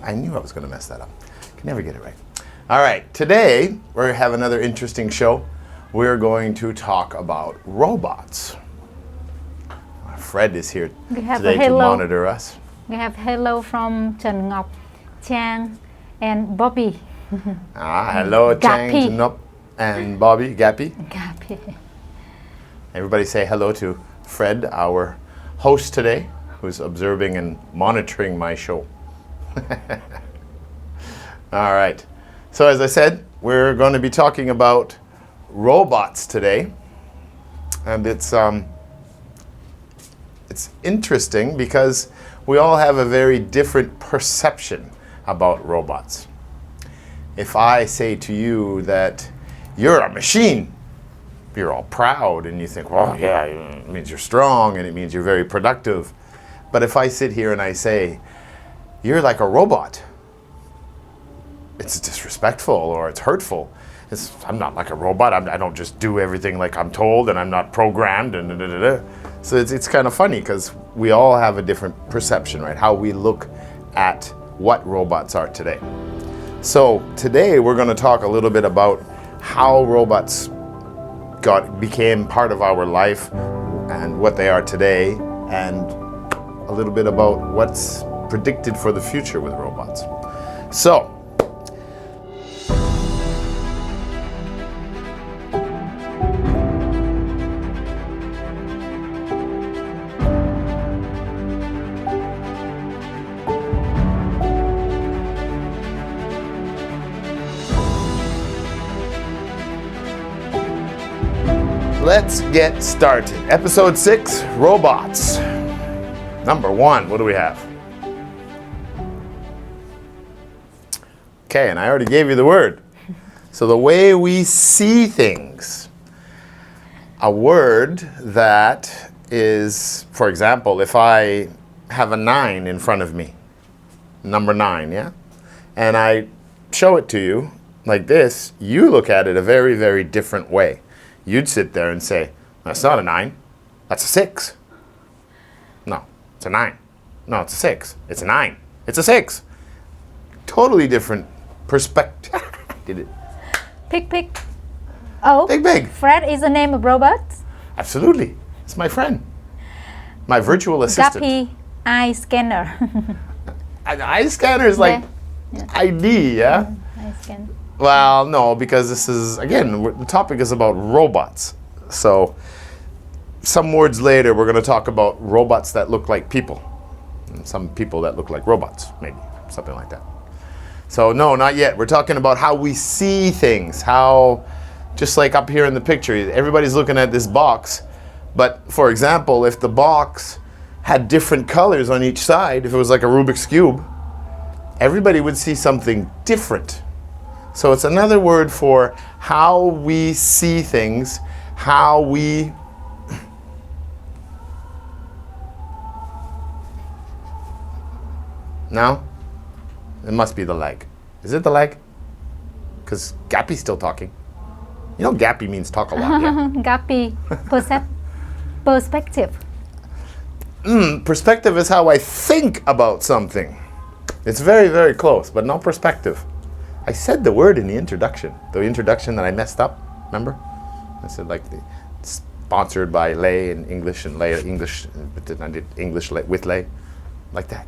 I knew I was going to mess that up. Can never get it right. All right, today we have another interesting show. We're going to talk about robots. Fred is here today to monitor us. We have hello from Trần Ngọc, Chang, and Bobby. Hello, Chang, Ngọc, and Bobby, Gappy. Everybody say hello to Fred, our host today, who's observing and monitoring my show. All right. So as I said, we're going to be talking about robots today. And it's interesting because we all have a very different perception about robots. If I say to you that you're a machine, you're all proud and you think, well, yeah, it means you're strong and it means you're very productive. But if I sit here and I say, you're like a robot, it's disrespectful or it's hurtful. I'm not like a robot. I don't just do everything like I'm told, and I'm not programmed. And So it's kind of funny because we all have a different perception, right? How we look at what robots are today. So today we're going to talk a little bit about how robots became part of our life and what they are today, and a little bit about what's predicted for the future with robots. So, let's get started. Episode 6, robots. Number 1, what do we have? Okay, and I already gave you the word. So the way we see things. A word that is, for example, if I have a 9 in front of me, number 9, yeah? And I show it to you like this, you look at it a very, very different way. You'd sit there and say, that's not a 9, that's a 6. No, it's a 9. No, it's a 6. It's a 9. It's a 6. Totally different perspective. Did it? Pig. Oh, Pig. Fred is the name of robot? Absolutely. It's my friend. My virtual assistant. Gappy eye scanner. An eye scanner is like ID, yeah? Eye scan. Well, no, because this is, again, the topic is about robots. So some words later, we're going to talk about robots that look like people. And some people that look like robots, maybe, something like that. So no, not yet. We're talking about how we see things, how, just like up here in the picture, everybody's looking at this box. But for example, if the box had different colors on each side, if it was like a Rubik's Cube, everybody would see something different. So it's another word for how we see things, how we... No? It must be the leg. Is it the leg? Because Gappy's still talking. You know Gappy means talk a lot, yeah? Gappy, perspective. Perspective is how I think about something. It's very, very close, but no perspective. I said the word in the introduction that I messed up, remember? I said like sponsored by Lay in English and Lay English, but then I did English with Lay, like that.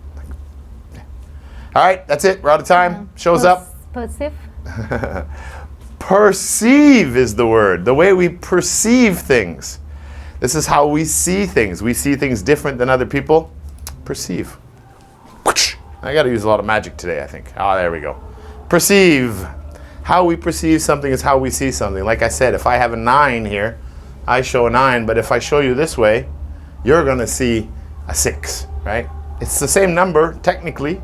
All right, that's it. We're out of time. Shows up. Perceive. Perceive is the word. The way we perceive things. This is how we see things. We see things different than other people. Perceive. I got to use a lot of magic today, I think. Oh, there we go. Perceive. How we perceive something is how we see something. Like I said, if I have a 9 here, I show a 9. But if I show you this way, you're going to see a 6, right? It's the same number, technically.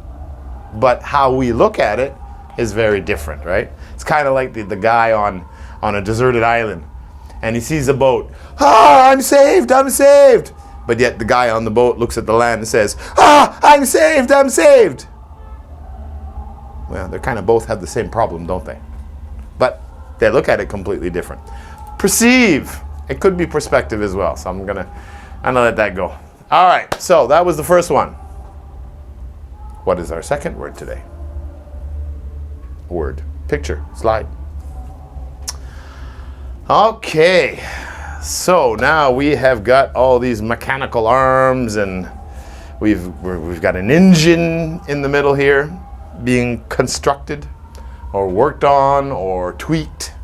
But how we look at it is very different, right? It's kind of like the guy on a deserted island, and he sees a boat. Ah, I'm saved, I'm saved. But yet the guy on the boat looks at the land and says, ah, I'm saved, I'm saved. Well, they kind of both have the same problem, don't they? But they look at it completely different. Perceive. It could be perspective as well, so I'm gonna let that go. All right, so that was the first one. What is our second word today? Word. Picture. Slide. Okay. So now we have got all these mechanical arms, and we've got an engine in the middle here being constructed or worked on or tweaked.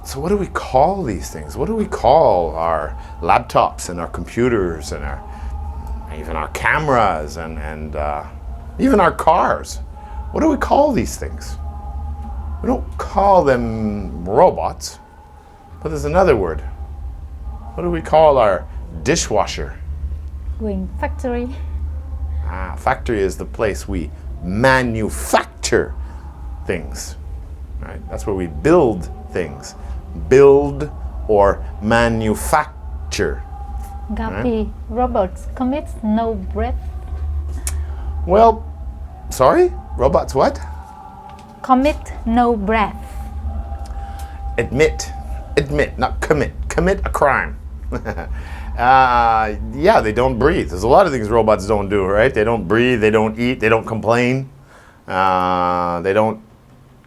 So what do we call these things? What do we call our laptops and our computers and even our cameras and even our cars? What do we call these things? We don't call them robots, but there's another word. What do we call our dishwasher? Factory. Factory is the place we manufacture things. Right? That's where we build things. Build or manufacture. Guppy, right? Robots commits no breath. Well, sorry? Robots what? Commit no breath. Admit, not commit. Commit a crime. Yeah, they don't breathe. There's a lot of things robots don't do, right? They don't breathe, they don't eat, they don't complain. They don't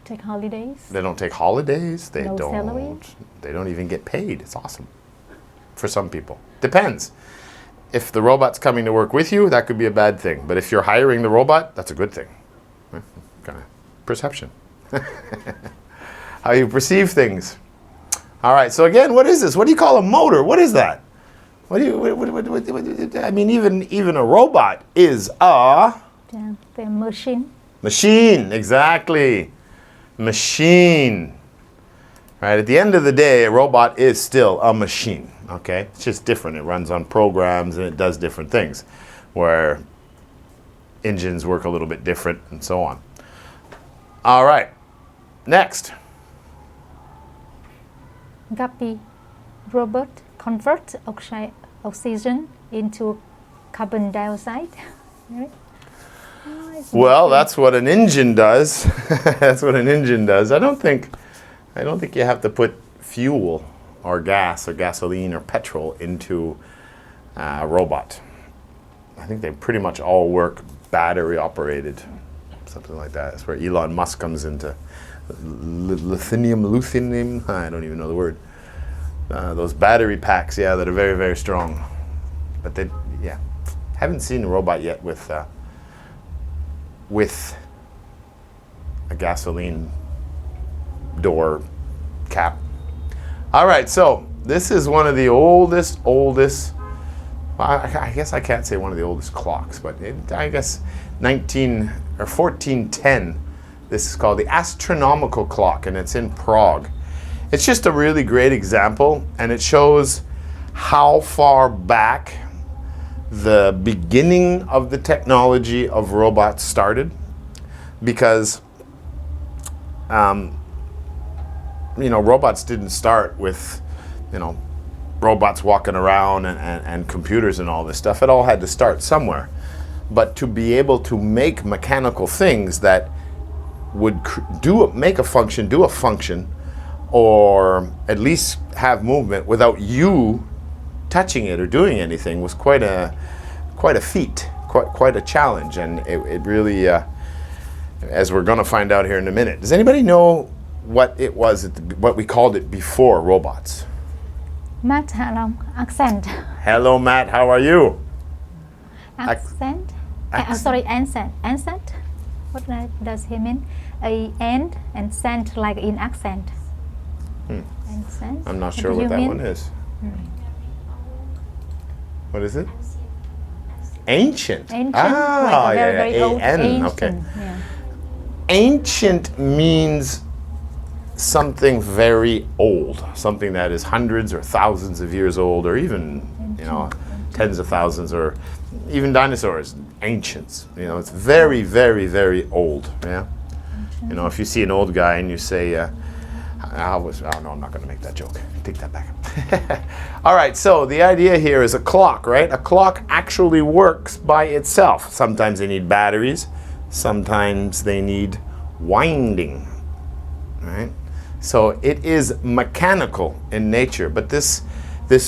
take holidays. They don't take holidays. They no don't. Salary. They don't even get paid. It's awesome. For some people, depends. If the robot's coming to work with you, that could be a bad thing. But if you're hiring the robot, that's a good thing. Kind of perception. How you perceive things. All right. So again, what is this? What do you call a motor? What is that? What do you? I mean, even a robot is a. The machine. Machine. Exactly. Machine. Right. At the end of the day, a robot is still a machine. Okay. It's just different. It runs on programs and it does different things, where engines work a little bit different and so on. All right. Next. Guppy, robot converts oxygen into carbon dioxide. Right? Well, that's what an engine does. That's what an engine does. I don't think you have to put fuel or gas or gasoline or petrol into a robot. I think they pretty much all work battery operated, something like that. That's where Elon Musk comes into lithium. I don't even know the word. Those battery packs, yeah, that are very, very strong. But they, yeah, haven't seen a robot yet with a gasoline door cap. All right, so this is one of the oldest. Well, I guess I can't say one of the oldest clocks, but I guess 1410. This is called the astronomical clock, and it's in Prague. It's just a really great example, and it shows how far back the beginning of the technology of robots started, because robots didn't start with robots walking around and computers and all this stuff. It all had to start somewhere. But to be able to make mechanical things that would do a function, or at least have movement without you touching it or doing anything was quite a feat, quite a challenge, and it really, as we're going to find out here in a minute. Does anybody know what it was, what we called it before robots? Matt, hello. Accent. Hello, Matt. How are you? Accent. Accent. What does he mean? And scent, like in accent. Accent. I'm not sure what that one is. What is it? Ancient. Ancient. Ah, like very old. A-N. Ancient. Okay. Yeah. Ancient means something very old, something that is hundreds or thousands of years old, or even tens of thousands, or even dinosaurs. Ancients. It's very, very, very old. Yeah. If you see an old guy and you say, no, I'm not going to make that joke. Take that back. All right, so the idea here is a clock, right? A clock actually works by itself. Sometimes they need batteries. Sometimes they need winding, right? So it is mechanical in nature, but this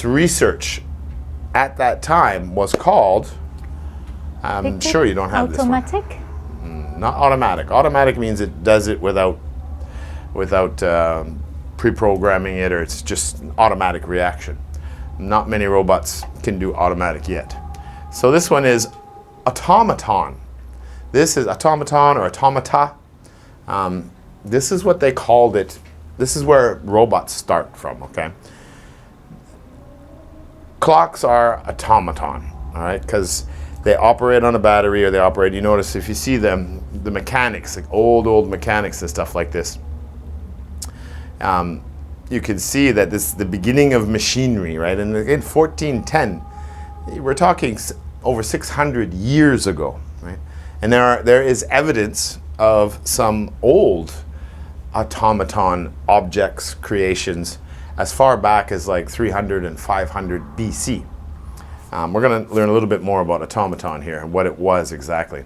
research at that time was called, I'm sure you don't have automatic? this one. Not automatic. Automatic means it does it without pre-programming it, or it's just an automatic reaction. Not many robots can do automatic yet. So this one is automaton. This is automaton or automata. This is what they called it. This is where robots start from, okay? Clocks are automaton, all right? Because they operate on a battery, or they operate, you notice if you see them, the mechanics, like old mechanics and stuff like this, you can see that this is the beginning of machinery, right? And in 1410, we're talking over 600 years ago, right? And there is evidence of some old automaton objects, creations, as far back as like 300 and 500 BC. We're going to learn a little bit more about automaton here and what it was exactly.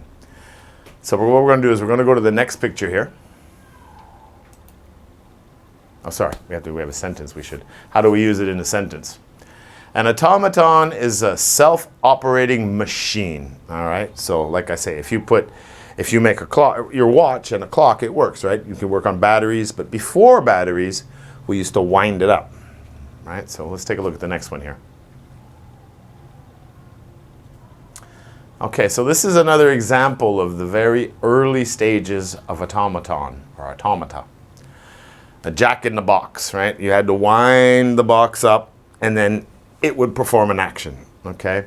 So what we're going to do is we're going to go to the next picture here. Oh, sorry, we have a sentence. How do we use it in a sentence? An automaton is a self-operating machine, all right? So like I say, if you make a clock, your watch and a clock, it works, right? You can work on batteries, but before batteries, we used to wind it up, right? So let's take a look at the next one here. Okay, so this is another example of the very early stages of automaton, or automata. A jack in the box, right? You had to wind the box up, and then it would perform an action, okay?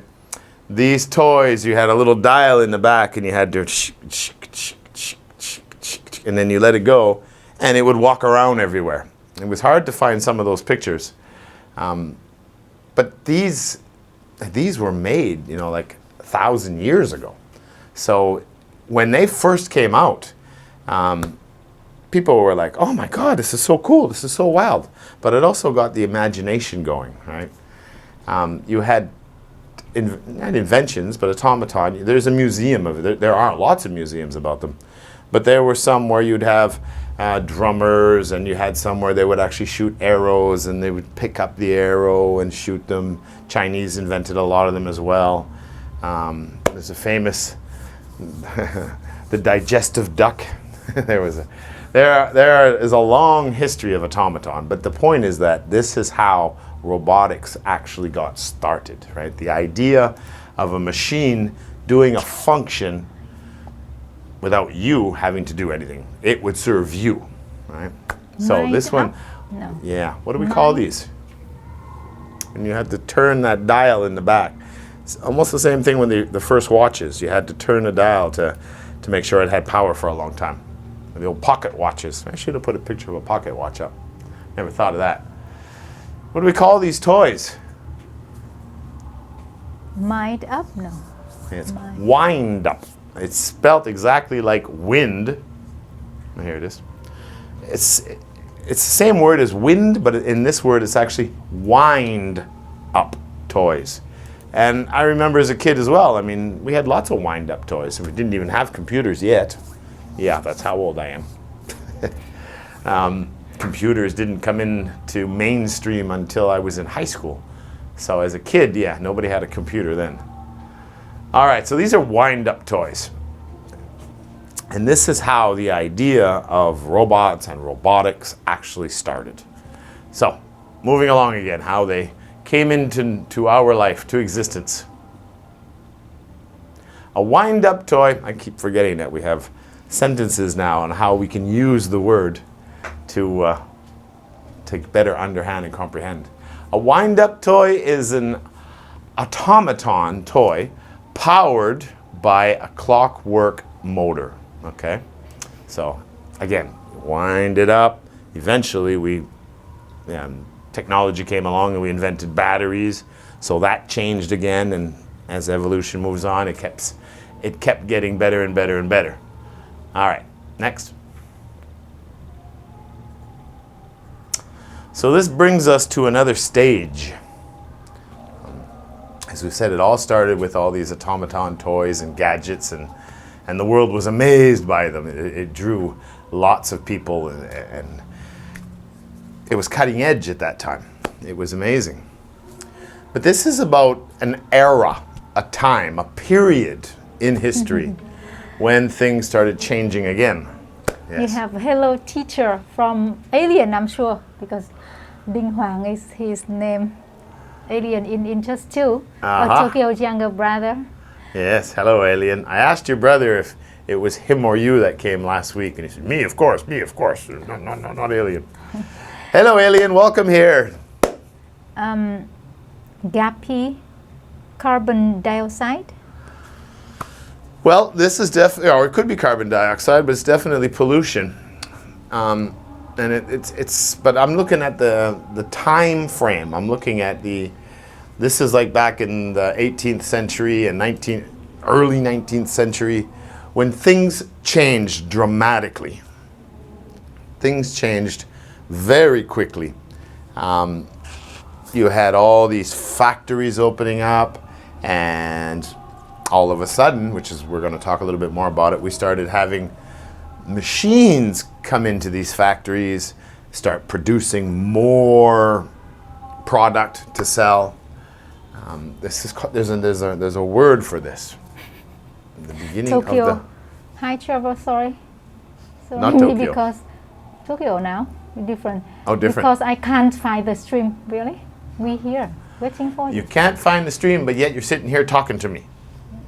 These toys, you had a little dial in the back, and you had to and then you let it go, and it would walk around everywhere. It was hard to find some of those pictures. But these were made, like 1,000 years ago. So when they first came out, people were like, oh my God, this is so cool, this is so wild. But it also got the imagination going, right? You had, not inventions, but automaton. There's a museum of it. There are lots of museums about them. But there were some where you'd have drummers, and you had some where they would actually shoot arrows, and they would pick up the arrow and shoot them. Chinese invented a lot of them as well. There's a famous, the digestive duck. There is a long history of automaton, but the point is that this is how robotics actually got started, right? The idea of a machine doing a function without you having to do anything. It would serve you, right? So this one, no. Yeah, what do we call these? And you had to turn that dial in the back. It's almost the same thing when the first watches. You had to turn the dial to make sure it had power for a long time. The old pocket watches. I should have put a picture of a pocket watch up. Never thought of that. What do we call these toys? Wind up? No. It's wind up. It's spelt exactly like wind. Here it is. It's the same word as wind, but in this word it's actually wind up toys. And I remember as a kid as well, I mean, we had lots of wind up toys, and we didn't even have computers yet. Yeah, that's how old I am. Computers didn't come into mainstream until I was in high school. So as a kid, yeah, nobody had a computer then. All right, so these are wind-up toys. And this is how the idea of robots and robotics actually started. So, moving along again, how they came into our life, to existence. A wind-up toy, I keep forgetting that we have sentences now on how we can use the word to better understand and comprehend. A wind-up toy is an automaton toy powered by a clockwork motor, okay? So, again, wind it up. Eventually, technology came along and we invented batteries, so that changed again, and as evolution moves on, it kept getting better and better and better. All right, next. So this brings us to another stage. As we said, it all started with all these automaton toys and gadgets, and the world was amazed by them. It drew lots of people, and it was cutting edge at that time. It was amazing. But this is about an era, a time, a period in history when things started changing again. We Yes. have hello teacher from Alien, I'm sure, because Ding Huang is his name. Alien in interest too. Or Tokyo's younger brother. Yes, hello, Alien. I asked your brother if it was him or you that came last week, and he said, me, of course, me, of course. No, no, no, not Alien. Hello, Alien. Welcome here. Gappy, carbon dioxide. Well, this is definitely, or it could be carbon dioxide, but it's definitely pollution. And it's. But I'm looking at the time frame. I'm looking at this is like back in the 18th century and early 19th century, when things changed dramatically. Things changed very quickly. You had all these factories opening up, and all of a sudden, which is, we're going to talk a little bit more about it, we started having machines come into these factories, start producing more product to sell. There's a word for this. The beginning Tokyo of high travel, sorry. So Not maybe Tokyo. because Tokyo now different. Oh, different. Because I can't find the stream. Really, we here waiting for you. You can't find the stream, but yet you're sitting here talking to me.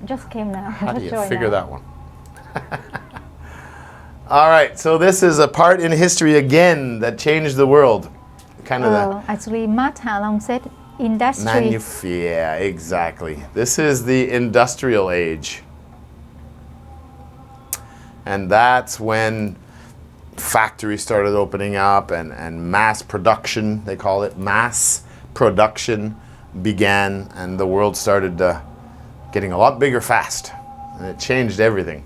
Just came now. How do Just you joined figure now. that one? All right, so this is a part in history again that changed the world. Kind of the Actually, Matt Halong said industry. yeah, exactly. This is the industrial age. And that's when factories started opening up and mass production, they call it, mass production began, and the world started getting a lot bigger fast. And it changed everything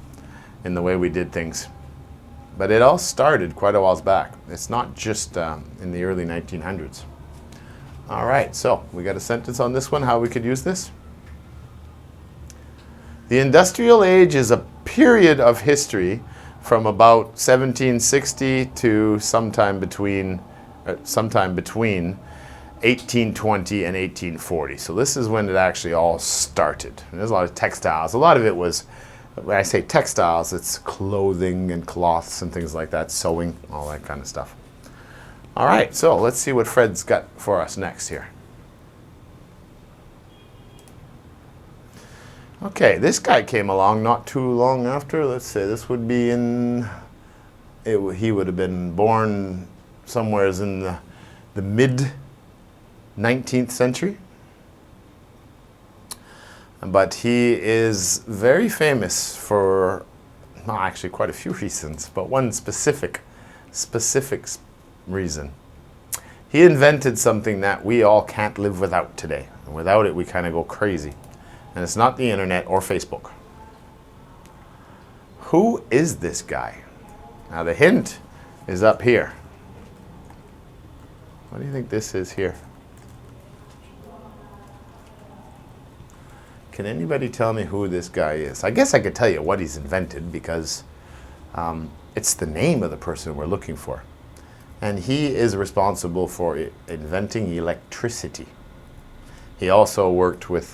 in the way we did things. But it all started quite a while back. It's not just in the early 1900s. All right, so we got a sentence on this one, how we could use this. The industrial age is a period of history from about 1760 to sometime between 1820 and 1840. So this is when it actually all started. And there's a lot of textiles. A lot of it was, when I say textiles, it's clothing and cloths and things like that, sewing, all that kind of stuff. All right, so let's see what Fred's got for us next here. Okay, this guy came along not too long after. Let's say this would be he would have been born somewheres in the mid 19th century. But he is very famous for, well, actually quite a few reasons, but one specific reason. He invented something that we all can't live without today. And without it, we kind of go crazy. And it's not the internet or Facebook. Who is this guy? Now the hint is up here. What do you think this is here? Can anybody tell me who this guy is? I guess I could tell you what he's invented because it's the name of the person we're looking for. And he is responsible for inventing electricity. He also worked with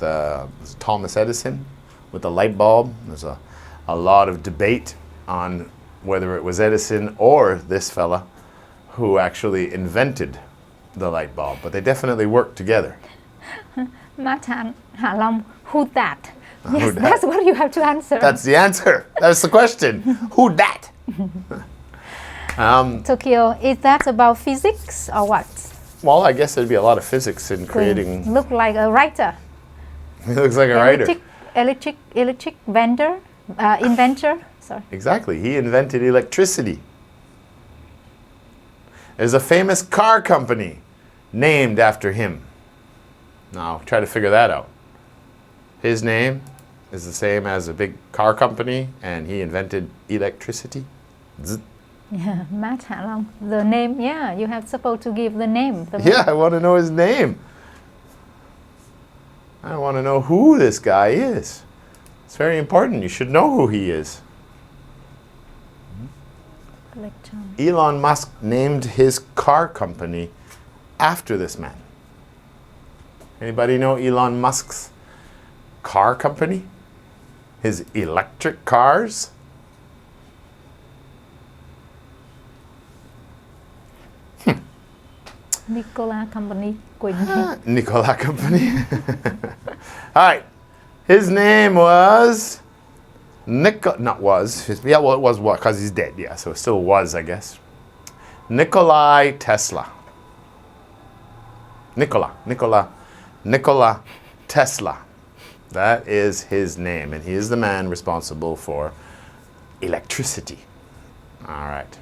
Thomas Edison with the light bulb. There's a lot of debate on whether it was Edison or this fella who actually invented the light bulb, but they definitely worked together. Matt Halong, who that? Who Yes, dat? that's what you have to answer. That's the answer. That's the question. Who dat? Tokyo, is that about physics or what? Well, I guess there'd be a lot of physics in creating. Look like a writer. He looks like a writer. Electric inventor. Sorry. Exactly. He invented electricity. There's a famous car company named after him. Now, try to figure that out. His name is the same as a big car company, and he invented electricity. Zzz. Yeah, Matt Halong. The name, yeah, you have supposed to give the name. Yeah, I want to know his name. I want to know who this guy is. It's very important. You should know who he is. Electron. Elon Musk named his car company after this man. Anybody know Elon Musk's car company? His electric cars? Nikola Company Quỳnh. Nikola Company. All right. His name was it was what? Because he's dead. Yeah, so it still was, I guess. Nikolai Tesla. Nikola Tesla. That is his name, and he is the man responsible for electricity. All right.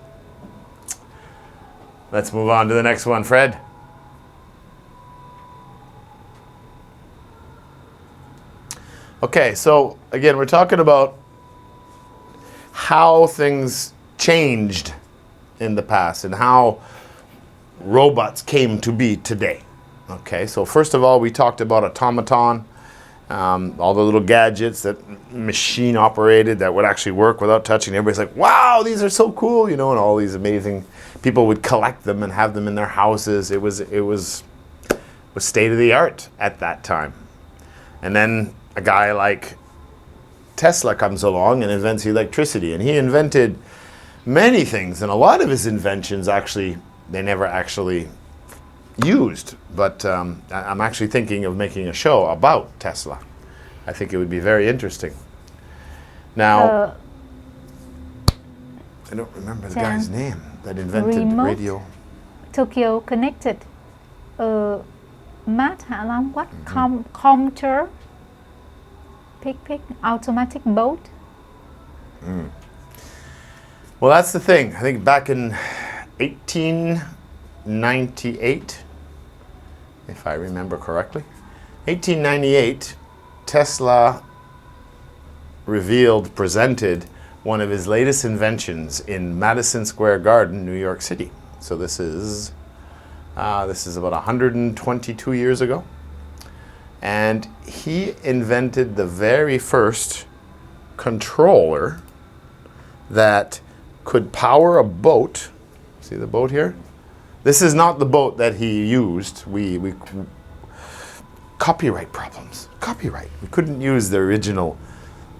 Let's move on to the next one, Fred. Okay, so again, we're talking about how things changed in the past and how robots came to be today. Okay, so first of all, we talked about automaton, all the little gadgets that machine operated that would actually work without touching. Everybody's like, wow, these are so cool, and all these amazing people would collect them and have them in their houses. It was state of the art at that time. And then a guy like Tesla comes along and invents electricity, and he invented many things, and a lot of his inventions they never actually used, but I'm actually thinking of making a show about Tesla. I think it would be very interesting. Now, I don't remember the guy's name that invented radio. Tokyo Connected. Matt Hạ Long, what? Commuter? Pick, automatic boat? Well, that's the thing. I think back in 1898, if I remember correctly, 1898, Tesla presented one of his latest inventions in Madison Square Garden, New York City. So this is about 122 years ago. And he invented the very first controller that could power a boat. See the boat here? This is not the boat that he used. We copyright problems. Copyright. We couldn't use the original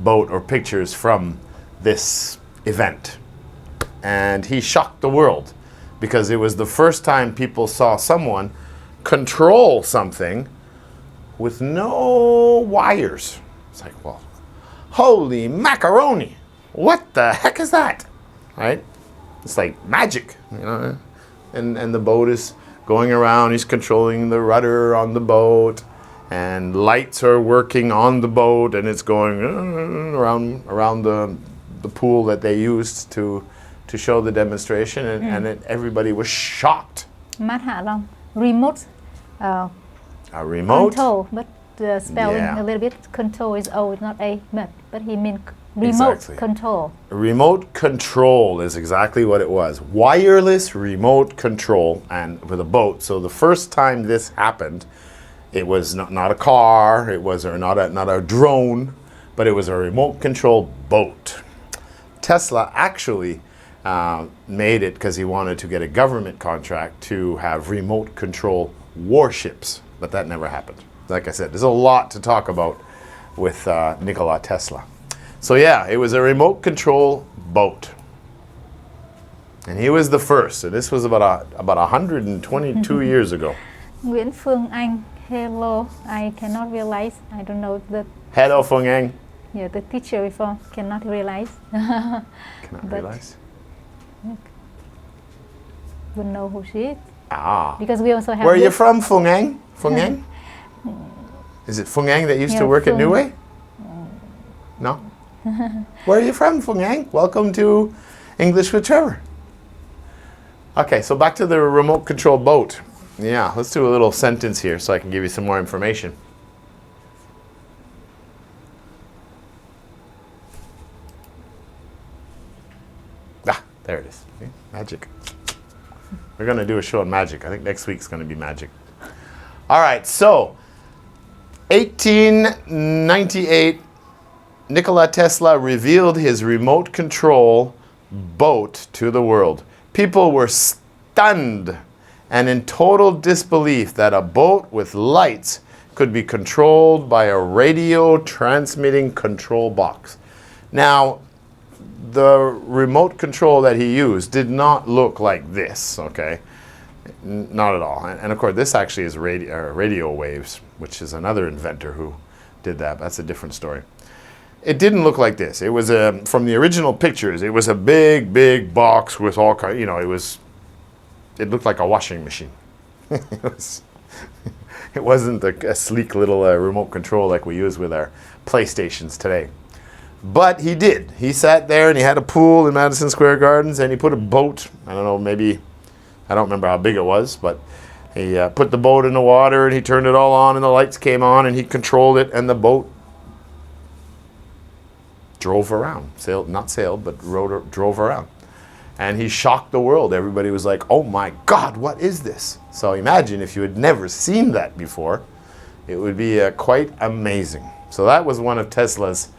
boat or pictures from this event. And he shocked the world because it was the first time people saw someone control something with no wires. It's like, well, holy macaroni. What the heck is that? Right? It's like magic, And the boat is going around. He's controlling the rudder on the boat, and lights are working on the boat, and it's going around the pool that they used to show the demonstration, and everybody was shocked. Matt Hạ Long. Remote. A remote control, but the spelling a little bit. Control is O, not A, but he means remote control. Remote control is exactly what it was. Wireless remote control, and with a boat. So the first time this happened, it was not a car, it was not a drone, but it was a remote control boat. Tesla actually made it because he wanted to get a government contract to have remote control warships, but that never happened. Like I said, there's a lot to talk about with Nikola Tesla. So yeah, it was a remote control boat. And he was the first. And this was about 122 years ago. Nguyễn Phương Anh, hello. I cannot realize. I don't know the... Hello, Phương Anh. Yeah, the teacher before cannot realize. Cannot realize? Would know who she is. Ah. Because we also have... Where are you from, Phương Anh? Phương Anh? Is it Phương Anh that used to work at New Way? No? Where are you from, Phương Anh? Welcome to English with Trevor. Okay, so back to the remote control boat. Yeah, let's do a little sentence here so I can give you some more information. There it is. Okay. Magic. We're going to do a show on magic. I think next week's going to be magic. All right, so 1898, Nikola Tesla revealed his remote control boat to the world. People were stunned and in total disbelief that a boat with lights could be controlled by a radio transmitting control box. Now, the remote control that he used did not look like this, okay? Not at all. And of course, this actually is radio waves, which is another inventor who did that. That's a different story. It didn't look like this. It was from the original pictures, it was a big, big box with all kinds, you know, it looked like a washing machine. It wasn't a sleek little remote control like we use with our PlayStations today. But he did. He sat there and he had a pool in Madison Square Gardens and he put a boat, I don't know, maybe, I don't remember how big it was, but he put the boat in the water and he turned it all on and the lights came on and he controlled it and the boat drove around. Drove around. And he shocked the world. Everybody was like, oh my God, what is this? So imagine if you had never seen that before, it would be quite amazing. So that was one of Tesla's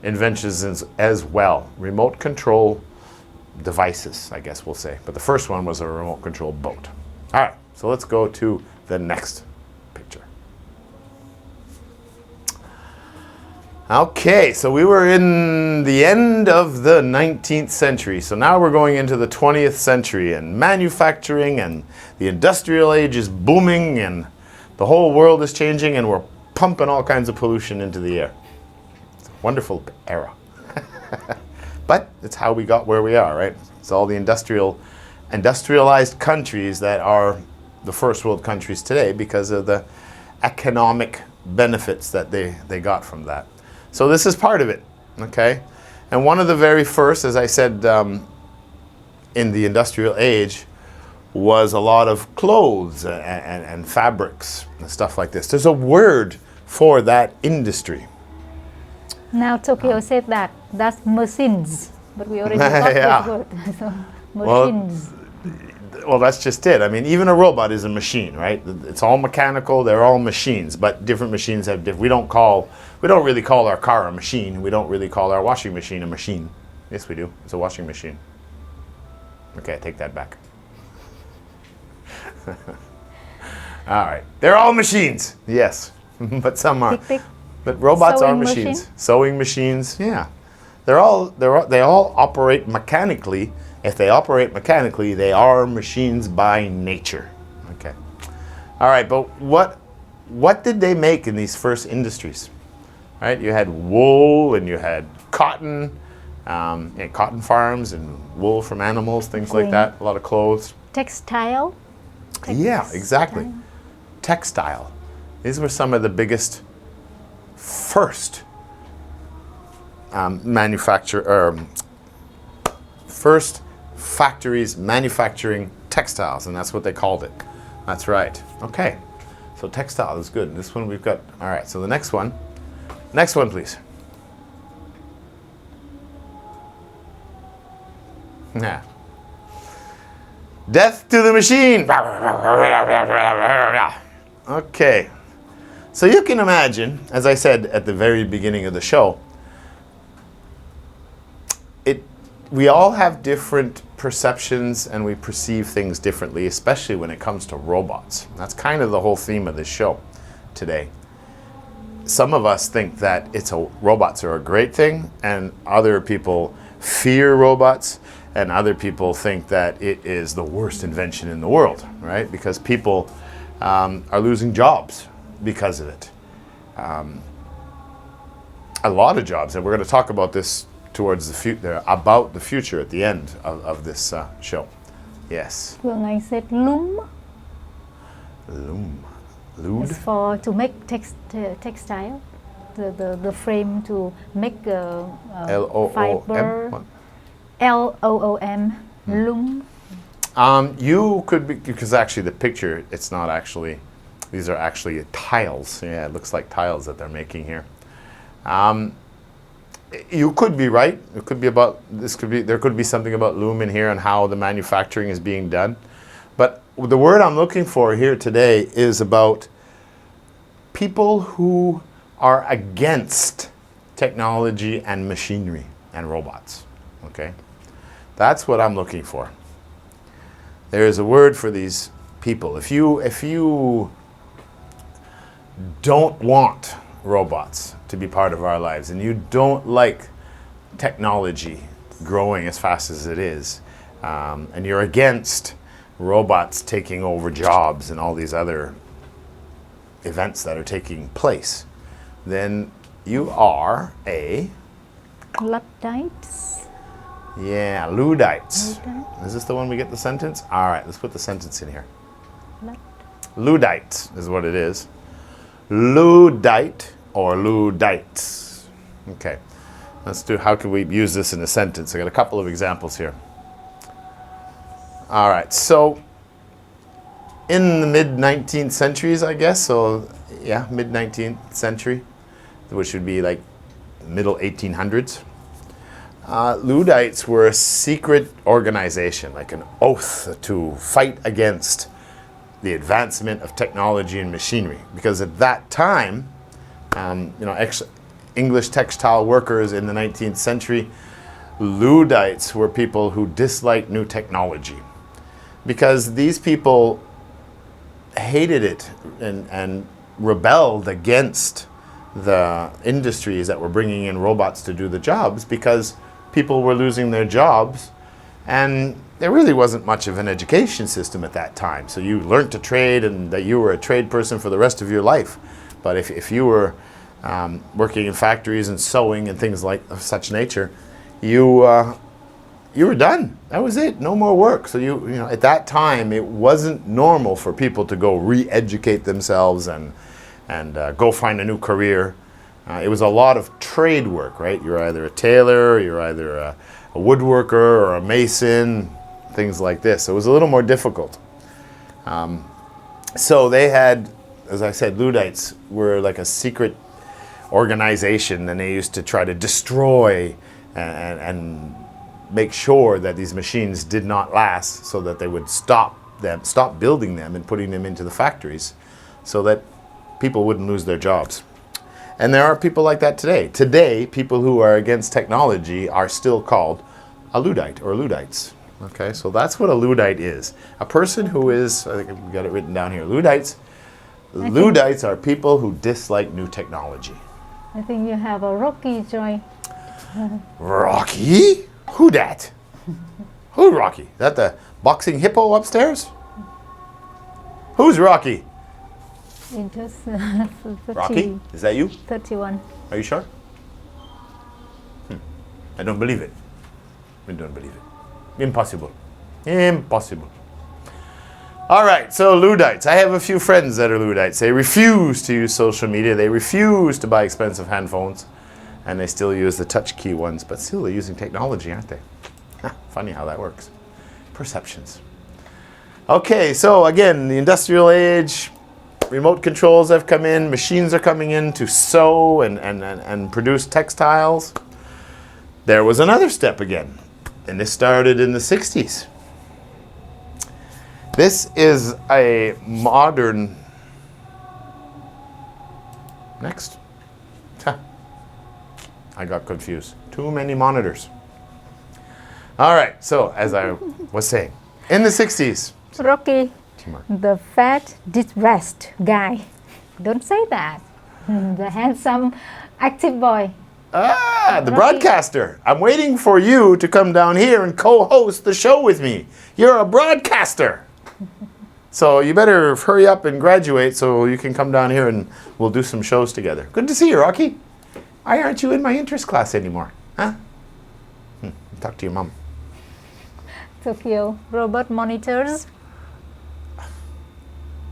inventions as well. Remote control devices, I guess we'll say. But the first one was a remote control boat. All right, so let's go to the next picture. Okay, so we were in the end of the 19th century. So now we're going into the 20th century and manufacturing and the industrial age is booming and the whole world is changing and we're pumping all kinds of pollution into the air. It's a wonderful era. But it's how we got where we are, right? It's all the industrialized countries that are the first world countries today because of the economic benefits that they got from that. So this is part of it, okay? And one of the very first, as I said, in the industrial age, was a lot of clothes and fabrics and stuff like this. There's a word for that industry. Now Tokyo said that's machines, but we already got Yeah. this word. So machines. Well, that's just it. I mean, even a robot is a machine, right? It's all mechanical. They're all machines, but different machines have different. We don't really call our car a machine. We don't really call our washing machine a machine. Yes, we do. It's a washing machine. Okay, I take that back. All right, they're all machines. Yes, but some are. Tick, tick. But robots are Sewing machines. machine? Sewing machines. Yeah, they all operate mechanically. If they operate mechanically, they are machines by nature. Okay. All right, but what did they make in these first industries? Right, you had wool and you had cotton, cotton farms and wool from animals, things like that. A lot of clothes. Textile. Yeah, exactly. Textile. These were some of the biggest first first factories manufacturing textiles, and that's what they called it. That's right. Okay, so textile is good. This one we've got. All right, so the next one, please. Yeah. Death to the machine. Okay, so you can imagine, as I said at the very beginning of the show, we all have different perceptions and we perceive things differently, especially when it comes to robots. That's kind of the whole theme of this show today. Some of us think that robots are a great thing, and other people fear robots, and other people think that it is the worst invention in the world, right? Because people are losing jobs because of it. A lot of jobs, and we're going to talk about this towards the future, about the future at the end of this show. Yes. Vựng, I said loom. Loom. Lood? It's to make textile. The frame to make fiber. Loom. Loom. You could be, because actually the picture, it's not actually, these are actually tiles. Yeah, it looks like tiles that they're making here. You could be right. It could be about, there could be something about loom in here and how the manufacturing is being done. But the word I'm looking for here today is about people who are against technology and machinery and robots. Okay? That's what I'm looking for. There is a word for these people. If you don't want robots to be part of our lives, and you don't like technology growing as fast as it is, and you're against robots taking over jobs and all these other events that are taking place, then you are a Luddites. yeah, Luddites. Luddites. Is this the one we get the sentence? All right, let's put the sentence in here. Lud- Luddites is what it is. Luddite or Luddites. Okay, let's do, how can we use this in a sentence? I got a couple of examples here. All right, so in the mid-19th centuries, I guess, so yeah, mid-19th century, which would be like middle 1800s, Luddites were a secret organization, like an oath to fight against the advancement of technology and machinery. Because at that time, English textile workers in the 19th century, Luddites were people who disliked new technology. Because these people hated it and rebelled against the industries that were bringing in robots to do the jobs, because people were losing their jobs and there really wasn't much of an education system at that time. So you learned to trade, and that you were a trade person for the rest of your life. But if you were working in factories and sewing and things like of such nature, you were done. That was it. No more work. So you know, at that time, it wasn't normal for people to go re-educate themselves and go find a new career. It was a lot of trade work, right? You're either a tailor, you're either a woodworker or a mason, things like this. So it was a little more difficult. So they had, as I said, Luddites were like a secret organization, and they used to try to destroy and make sure that these machines did not last, so that they would stop building them and putting them into the factories, so that people wouldn't lose their jobs. And there are people like that today. Today, people who are against technology are still called a Luddite or Luddites. Okay, so that's what a Luddite is. A person who is, I think we got it written down here, Luddites. Luddites are people who dislike new technology. I think you have a Rocky, Joy. Rocky? Who dat? Who Rocky? That the boxing hippo upstairs? Who's Rocky? In just Rocky? Is that you? 31. Are you sure? I don't believe it. I don't believe it. Impossible. Impossible. All right, so Luddites. I have a few friends that are Luddites. They refuse to use social media. They refuse to buy expensive handphones. And they still use the touch key ones. But still, they're using technology, aren't they? Funny how that works. Perceptions. Okay, so again, the industrial age, remote controls have come in. Machines are coming in to sew and produce textiles. There was another step again. And this started in the 60s. This is a modern... Next. I got confused. Too many monitors. All right, so as I was saying, in the 60s... Rocky, the fat, depressed guy. Don't say that. The handsome, active boy. The broadcaster. I'm waiting for you to come down here and co-host the show with me. You're a broadcaster. So you better hurry up and graduate so you can come down here and we'll do some shows together. Good to see you, Rocky. Why aren't you in my interest class anymore? Huh? Talk to your mom. Tokyo robot monitors.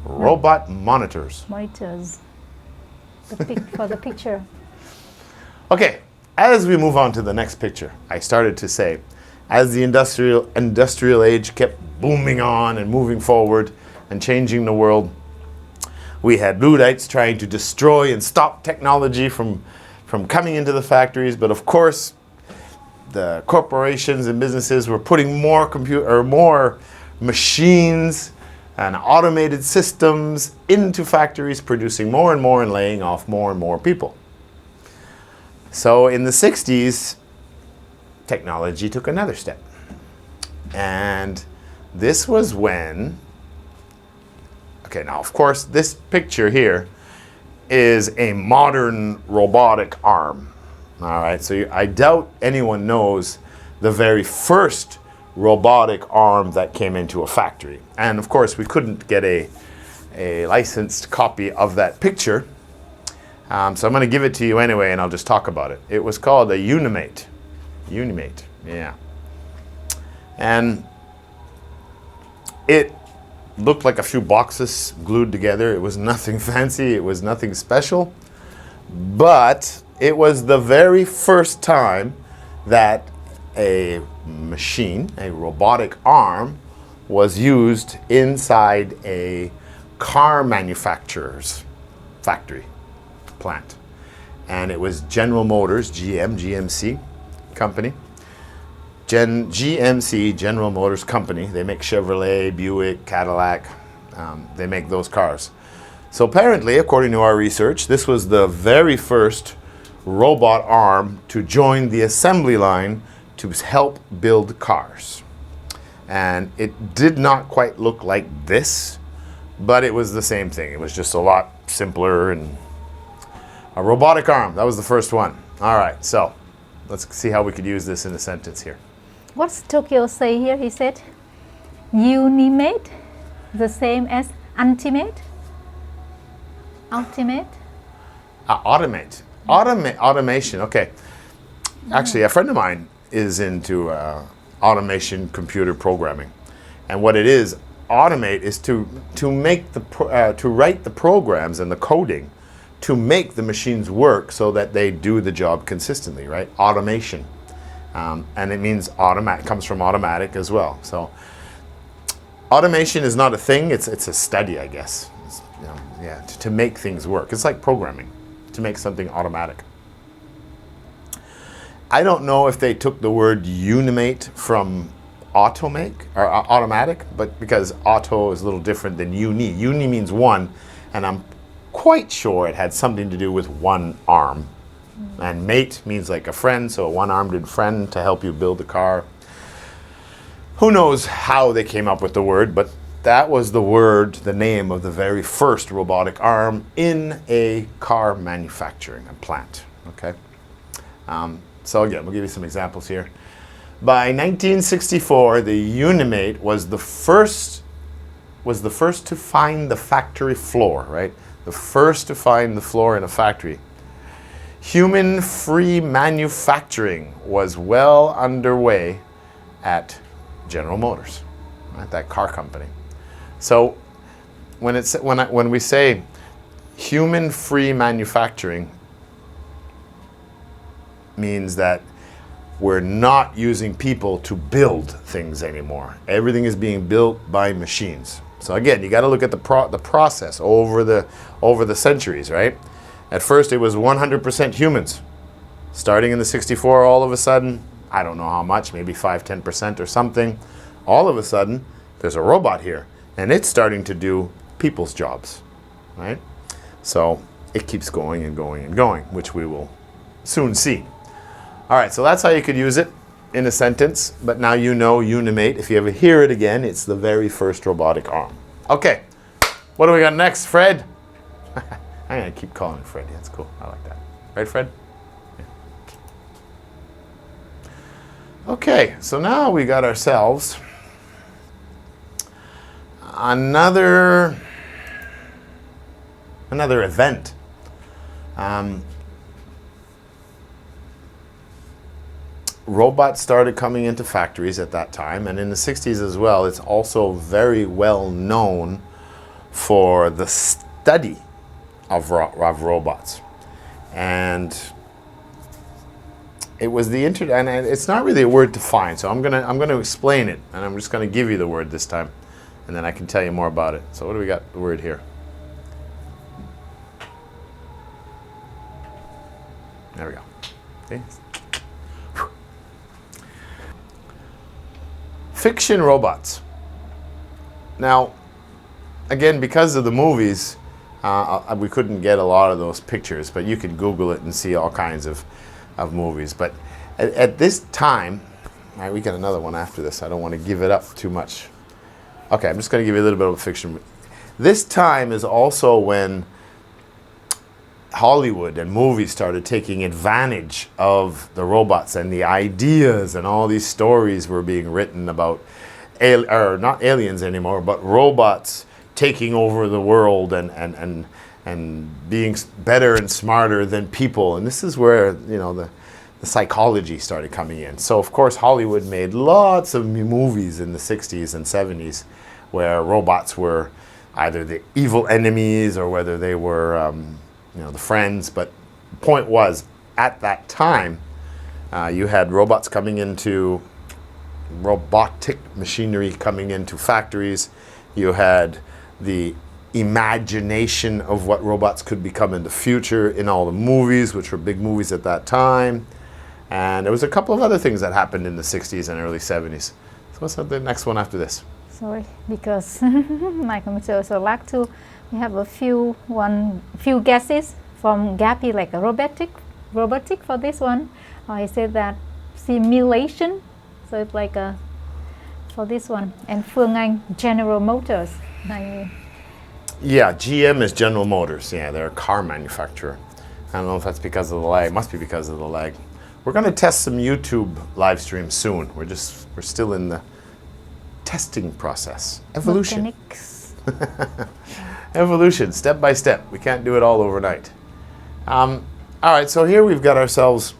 Robot monitors. Monitors. For the picture. Okay, as we move on to the next picture, I started to say, as the industrial age kept booming on and moving forward and changing the world, we had Luddites trying to destroy and stop technology from coming into the factories. But of course, the corporations and businesses were putting more machines and automated systems into factories, producing more and more and laying off more and more people. So in the 60s, technology took another step. And this was when, okay, now of course this picture here is a modern robotic arm. All right, so I doubt anyone knows the very first robotic arm that came into a factory. And of course, we couldn't get a licensed copy of that picture. So I'm going to give it to you anyway, and I'll just talk about it. It was called a Unimate. Unimate, yeah. And it looked like a few boxes glued together. It was nothing fancy. It was nothing special. But it was the very first time that a machine, a robotic arm, was used inside a car manufacturer's factory, plant. And it was General Motors, GMC company. GMC, General Motors Company. They make Chevrolet, Buick, Cadillac. They make those cars. So apparently, according to our research, this was the very first robot arm to join the assembly line to help build cars. And it did not quite look like this, but it was the same thing. It was just a lot simpler, and a robotic arm. That was the first one. All right, so let's see how we could use this in a sentence here. What's Tokyo say here? He said, Unimate, the same as ultimate. Ultimate. Automate. Automation. Okay. Actually, a friend of mine is into automation, computer programming, and what it is, automate is to make to write the programs and the coding to make the machines work so that they do the job consistently. Right? Automation. And it means automatic, comes from automatic as well. So automation is not a thing, it's a study, I guess. It's, to make things work. It's like programming, to make something automatic. I don't know if they took the word unimate from automake or automatic, but because auto is a little different than uni. Uni means one, and I'm quite sure it had something to do with one arm. And mate means like a friend, so a one-armed friend to help you build a car. Who knows how they came up with the word, but that was the word, the name of the very first robotic arm in a car manufacturing plant. Okay. So again, we'll give you some examples here. By 1964, the Unimate was the first to find the factory floor, right? The first to find the floor in a factory. Human-free manufacturing was well underway at General Motors, right? That car company. So when we say human-free manufacturing, means that we're not using people to build things anymore. Everything is being built by machines. So again, you got to look at the process over the centuries, right? At first, it was 100% humans. Starting in the 64, all of a sudden, I don't know how much, maybe 5-10% or something. All of a sudden, there's a robot here, and it's starting to do people's jobs, right? So it keeps going and going and going, which we will soon see. All right, so that's how you could use it in a sentence, but now you know Unimate. If you ever hear it again, it's the very first robotic arm. Okay, what do we got next, Fred? I'm going to keep calling him Fred. Yeah, that's cool. I like that. Right, Fred? Yeah. Okay, so now we got ourselves another event. Robots started coming into factories at that time, and in the 60s as well. It's also very well known for the study of robots. And it was the internet, and it's not really a word to find, so I'm gonna explain it, and I'm just gonna give you the word this time, and then I can tell you more about it. So what do we got, the word here? There we go. Okay. Fiction robots. Now, again, because of the movies, we couldn't get a lot of those pictures, but you can Google it and see all kinds of movies. But at this time, all right, we got another one after this. I don't want to give it up too much. Okay, I'm just going to give you a little bit of a fiction. This time is also when Hollywood and movies started taking advantage of the robots, and the ideas and all these stories were being written about, or not aliens anymore, but robots taking over the world and being better and smarter than people. And this is where, you know, the psychology started coming in. So of course Hollywood made lots of movies in the 60s and 70s where robots were either the evil enemies or whether they were you know, the friends. But the point was, at that time, you had robots coming into, robotic machinery coming into factories. You had the imagination of what robots could become in the future in all the movies, which were big movies at that time. And there was a couple of other things that happened in the 60s and early 70s. So what's the next one after this? Sorry, because my computer also like to. We have a few guesses from Gappy, like a robotic for this one. I said that simulation, so it's like a for this one. And Phương Anh, General Motors. I mean. Yeah, GM is General Motors. Yeah, they're a car manufacturer. I don't know if that's because of the lag. Must be because of the lag. We're going to test some YouTube live streams soon. We're still in the testing process. Evolution. Mechanics. Evolution, step by step. We can't do it all overnight. All right, so here we've got ourselves.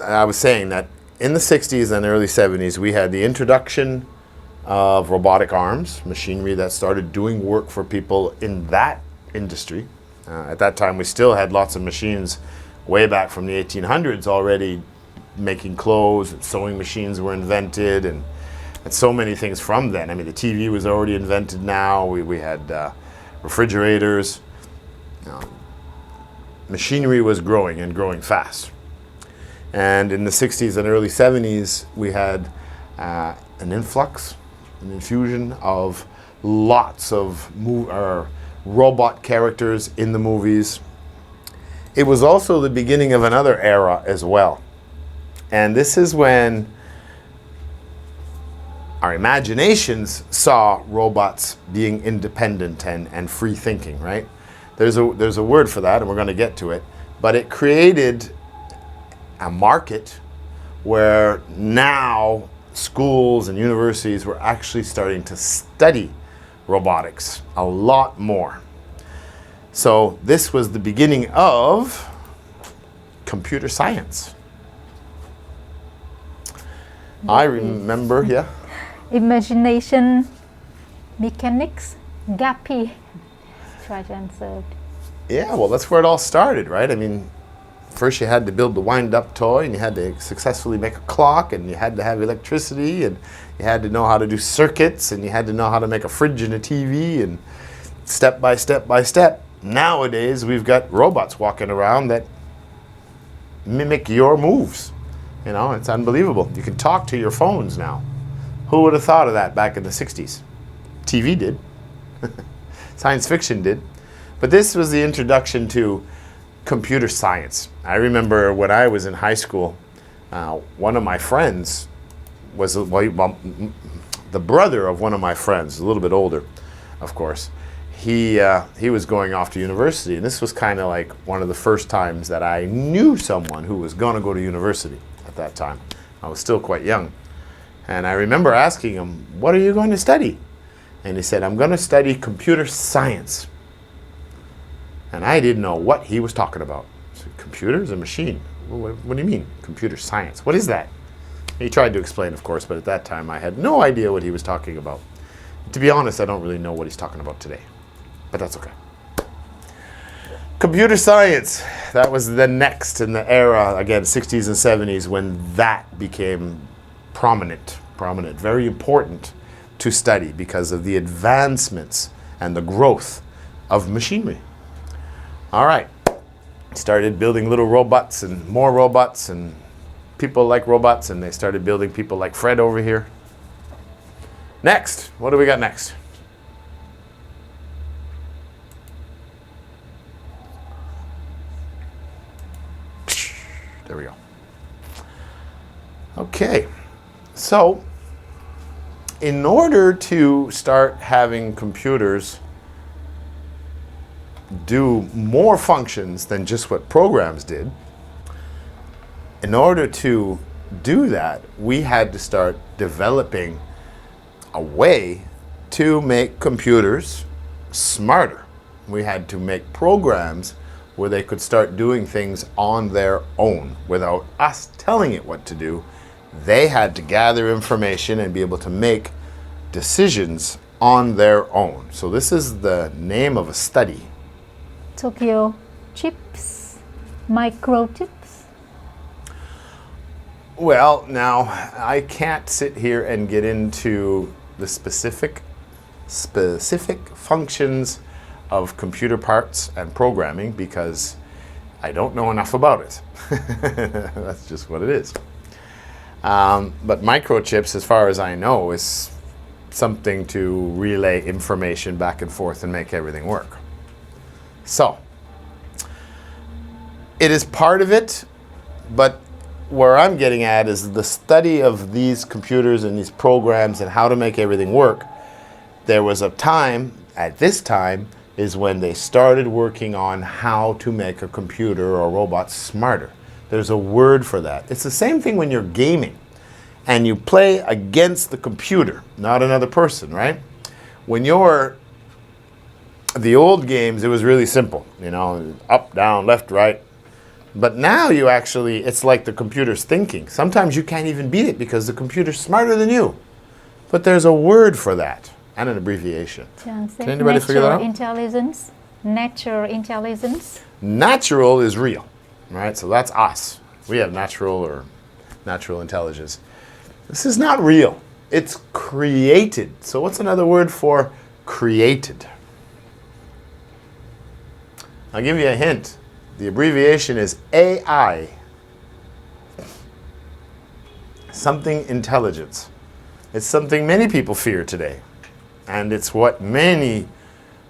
I was saying that in the 60s and early 70s, we had the introduction of robotic arms, machinery that started doing work for people in that industry. At that time, we still had lots of machines way back from the 1800s already making clothes, and sewing machines were invented, and so many things from then. I mean, the TV was already invented now. We had refrigerators. Machinery was growing and growing fast. And in the 60s and early 70s, we had an influx, an infusion of lots of robot characters in the movies. It was also the beginning of another era as well. And this is when our imaginations saw robots being independent and free thinking, right? There's a word for that, and we're going to get to it. But it created a market where now schools and universities were actually starting to study robotics a lot more. So this was the beginning of computer science. I remember, yeah? Imagination mechanics, Gappy. Try to answer. Yeah, well, that's where it all started, right? I mean, first you had to build the wind-up toy, and you had to successfully make a clock, and you had to have electricity, and you had to know how to do circuits, and you had to know how to make a fridge and a TV, and step by step by step. Nowadays, we've got robots walking around that mimic your moves. You know, it's unbelievable. You can talk to your phones now. Who would have thought of that back in the 60s? TV did. Science fiction did. But this was the introduction to computer science. I remember when I was in high school, one of my friends was the brother of one of my friends, a little bit older, of course. He was going off to university, and this was kind of like one of the first times that I knew someone who was going to go to university at that time. I was still quite young. And I remember asking him, "What are you going to study?" And he said, "I'm going to study computer science." And I didn't know what he was talking about. I said, "Computer is a machine. What do you mean, computer science? What is that?" He tried to explain, of course, but at that time I had no idea what he was talking about. To be honest, I don't really know what he's talking about today, but that's okay. Computer science, that was the next in the era, again, 60s and 70s, when that became prominent, very important to study because of the advancements and the growth of machinery. All right, started building little robots and more robots, and people like robots, and they started building people like Fred over here. Next, what do we got next? There we go. Okay, so in order to start having computers do more functions than just what programs did. In order to do that, we had to start developing a way to make computers smarter. We had to make programs where they could start doing things on their own without us telling it what to do. They had to gather information and be able to make decisions on their own. So this is the name of a study. Tokyo chips, microchips. Well, now I can't sit here and get into the specific functions of computer parts and programming because I don't know enough about it. That's just what it is. But microchips, as far as I know, is something to relay information back and forth and make everything work. So, it is part of it, but where I'm getting at is the study of these computers and these programs and how to make everything work. There was a time, at this time, is when they started working on how to make a computer or robot smarter. There's a word for that. It's the same thing when you're gaming and you play against the computer, not another person, right? When you're the old games, it was really simple, you know, up, down, left, right. But now you actually, it's like the computer's thinking. Sometimes you can't even beat it because the computer's smarter than you. But there's a word for that and an abbreviation. Can anybody figure that out? Intelligence. Natural intelligence. Natural is real, right? So that's us. We have natural intelligence. This is not real. It's created. So what's another word for created? I'll give you a hint. The abbreviation is AI. Something intelligence. It's something many people fear today. And it's what many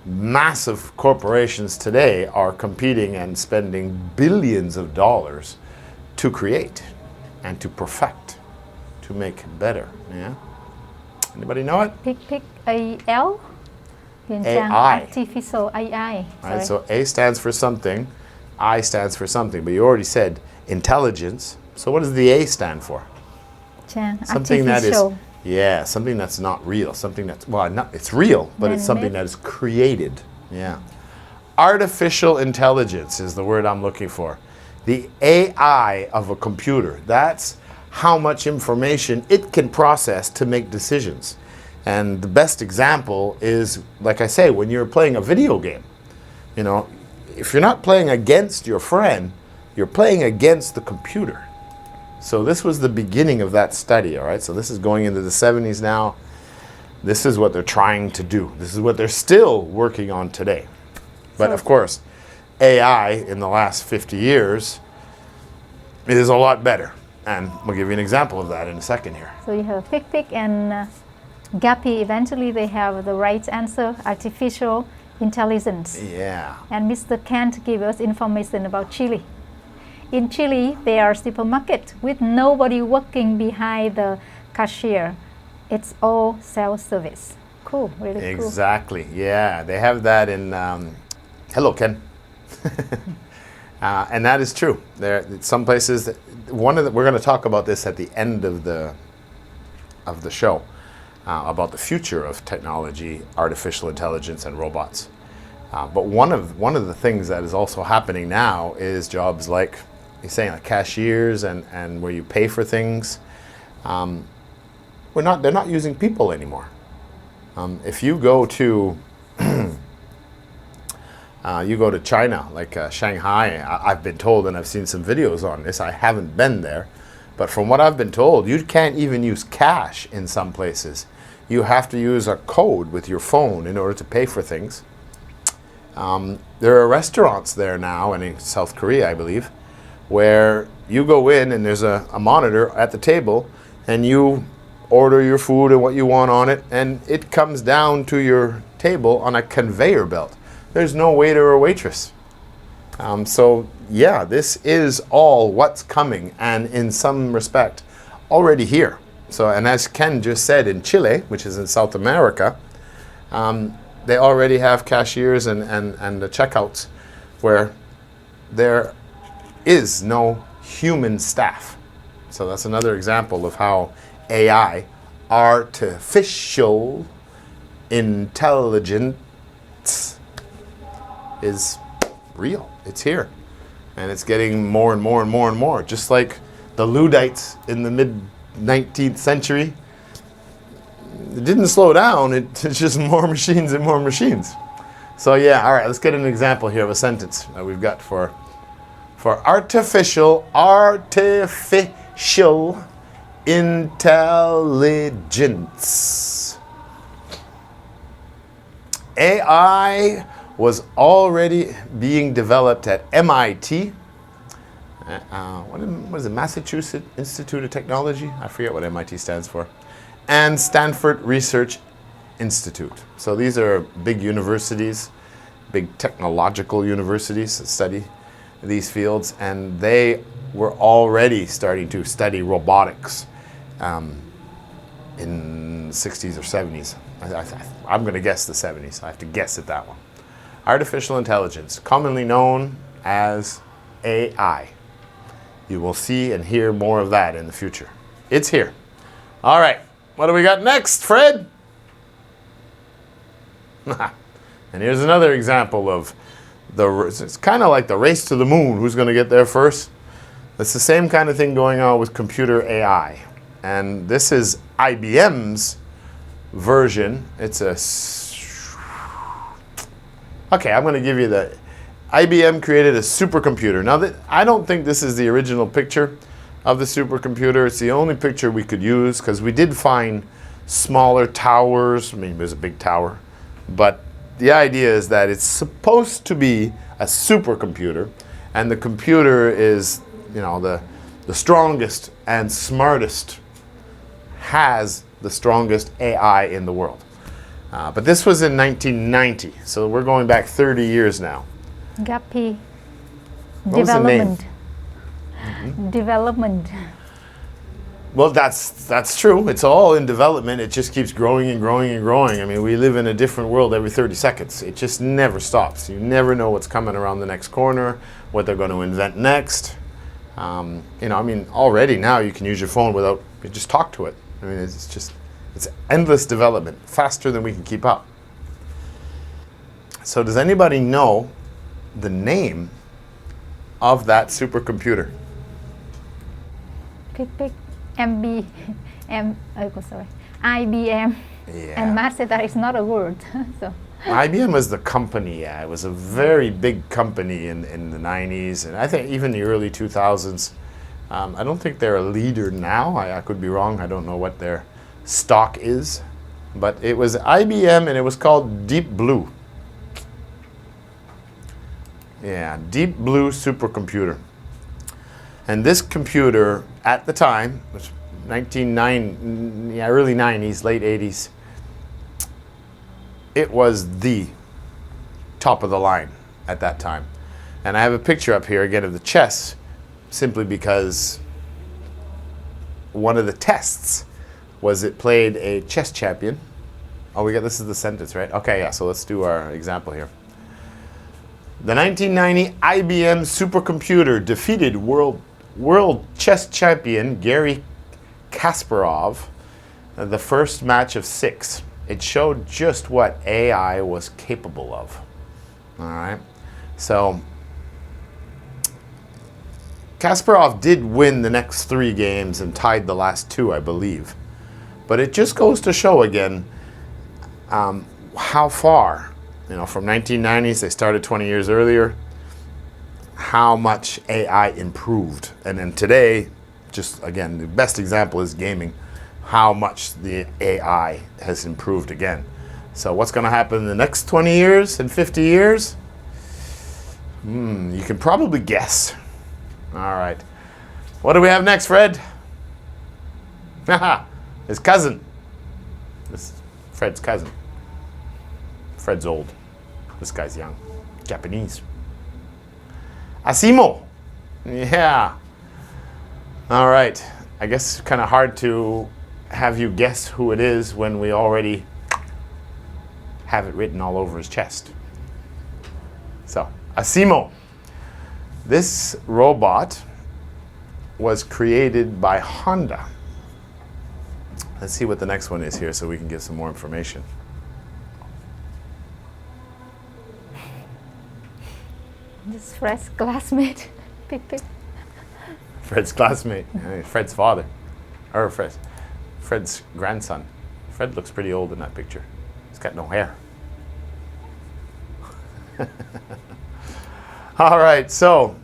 massive corporations today are competing and spending billions of dollars to create and to perfect, to make better. Yeah? Anybody know it? Pick AL. AI. Artificial AI. Right, so A stands for something, I stands for something, but you already said intelligence. So what does the A stand for? Something that is, yeah, something that's not real, something that's, well, not, it's real, but it's something that is created. Yeah. Artificial intelligence is the word I'm looking for. The AI of a computer, that's how much information it can process to make decisions. And the best example is, like I say, when you're playing a video game. You know, if you're not playing against your friend, you're playing against the computer. So this was the beginning of that study, all right? So this is going into the 70s now. This is what they're trying to do. This is what they're still working on today. But of course, AI in the last 50 years is a lot better. And we'll give you an example of that in a second here. So you have Pick and Gappy. Eventually they have the right answer, artificial intelligence. Yeah. And Mr. Kent gave us information about Chile. In Chile, there are supermarkets with nobody working behind the cashier. It's all self-service. Cool, really cool. Exactly, yeah. They have that in, hello, Ken. And that is true. There, some places, we're going to talk about this at the end of the show. About the future of technology, artificial intelligence, and robots. But one of the things that is also happening now is jobs like you're saying, like cashiers and where you pay for things. They're not using people anymore. If you go to China, like Shanghai, I've been told, and I've seen some videos on this. I haven't been there, but from what I've been told, you can't even use cash in some places. You have to use a code with your phone in order to pay for things. There are restaurants there now, and in South Korea, I believe, where you go in and there's a monitor at the table, and you order your food and what you want on it, and it comes down to your table on a conveyor belt. There's no waiter or waitress. So yeah, this is all what's coming, and in some respect, already here. So, and as Ken just said, in Chile, which is in South America, they already have cashiers and the checkouts where there is no human staff. So that's another example of how AI, artificial intelligence, is real. It's here. And it's getting more and more and more and more. Just like the Luddites in the mid-19th century. It didn't slow down. It's just more machines and more machines. So yeah, all right, let's get an example here of a sentence that we've got for artificial intelligence. AI was already being developed at MIT. What is it? Massachusetts Institute of Technology? I forget what MIT stands for. And Stanford Research Institute. So these are big universities, big technological universities that study these fields, and they were already starting to study robotics in the 60s or 70s. I'm going to guess the 70s. I have to guess at that one. Artificial intelligence, commonly known as AI. You will see and hear more of that in the future. It's here. All right. What do we got next, Fred? And here's another example of it's kind of like the race to the moon. Who's going to get there first? It's the same kind of thing going on with computer AI. And this is IBM's version. It's okay, I'm going to give you the IBM created a supercomputer. Now, I don't think this is the original picture of the supercomputer. It's the only picture we could use because we did find smaller towers. I mean, there's a big tower. But the idea is that it's supposed to be a supercomputer, and the computer is, you know, the strongest and smartest, has the strongest AI in the world. But this was in 1990, so we're going back 30 years now. Guppy. What was the name? Development. Well, that's true. It's all in development. It just keeps growing and growing and growing. I mean, we live in a different world every 30 seconds. It just never stops. You never know what's coming around the next corner, what they're going to invent next. You know, I mean, already now you can use your phone without, you just talk to it. I mean, it's endless development, faster than we can keep up. So does anybody know the name of that supercomputer? Pick IBM. Yeah. And Matt said that it's not a word. So. IBM was the company. Yeah, it was a very big company in the 90s, and I think even the early 2000s. I don't think they're a leader now. I could be wrong. I don't know what their stock is, but it was IBM, and it was called Deep Blue. Yeah, Deep Blue supercomputer. And this computer, at the time, was early 90s, late 80s, it was the top of the line at that time. And I have a picture up here again of the chess, simply because one of the tests was it played a chess champion. Oh, this is the sentence, right? Okay, yeah, so let's do our example here. The 1990 IBM supercomputer defeated world chess champion Garry Kasparov the first match of 6. It showed just what AI was capable of. All right, so Kasparov did win the next 3 games and tied the last 2, I believe. But it just goes to show again how far, you know, from 1990s, they started 20 years earlier, how much AI improved. And then today, just again, the best example is gaming, how much the AI has improved again. So what's going to happen in the next 20 years and 50 years? You can probably guess. All right. What do we have next, Fred? Haha, his cousin. This is Fred's cousin. Fred's old. This guy's young. Japanese. Asimo. Yeah. All right. I guess it's kind of hard to have you guess who it is when we already have it written all over his chest. So, Asimo. This robot was created by Honda. Let's see what the next one is here so we can get some more information. This Fred's classmate. Pick. Fred's classmate. Fred's father. Or Fred's grandson. Fred looks pretty old in that picture. He's got no hair. All right, so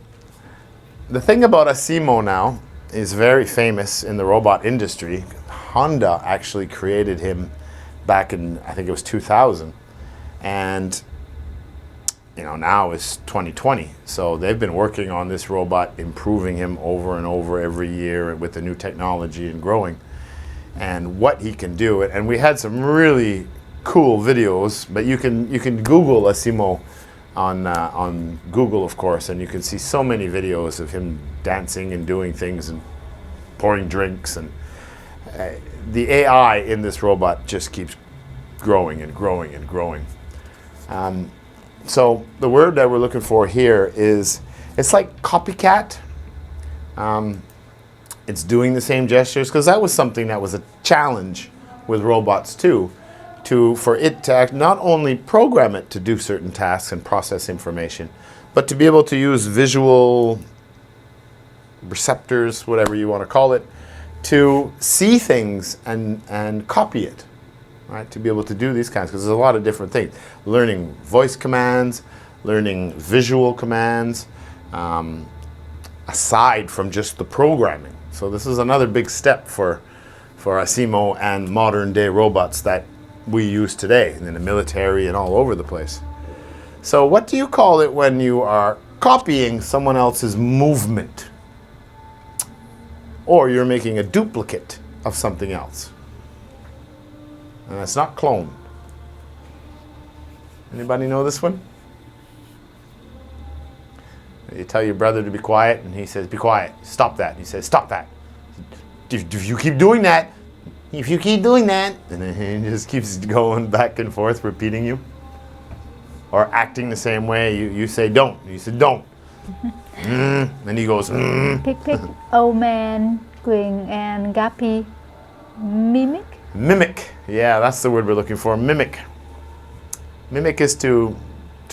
the thing about Asimo now is very famous in the robot industry. Honda actually created him back in, I think it was 2000. And now it's 2020. So they've been working on this robot, improving him over and over every year with the new technology and growing and what he can do. And we had some really cool videos, but you can Google Asimo on Google, of course, and you can see so many videos of him dancing and doing things and pouring drinks. And the AI in this robot just keeps growing and growing and growing. So the word that we're looking for here is, it's like copycat. It's doing the same gestures, because that was something that was a challenge with robots too, for it to not only program it to do certain tasks and process information, but to be able to use visual receptors, whatever you want to call it, to see things and copy it. Right, to be able to do these kinds, because there's a lot of different things. Learning voice commands, learning visual commands, aside from just the programming. So this is another big step for Asimo and modern day robots that we use today in the military and all over the place. So what do you call it when you are copying someone else's movement? Or you're making a duplicate of something else? And it's not clone. Anybody know this one? You tell your brother to be quiet, and he says, "Be quiet. Stop that." He says, "Stop that. If you keep doing that, and then he just keeps going back and forth, repeating you. Or acting the same way. You say, "Don't." You say, "Don't." Then he goes, Pick. Old man, Queen, and Gappy. Mimic. Mimic. Yeah, that's the word we're looking for. Mimic. Mimic is to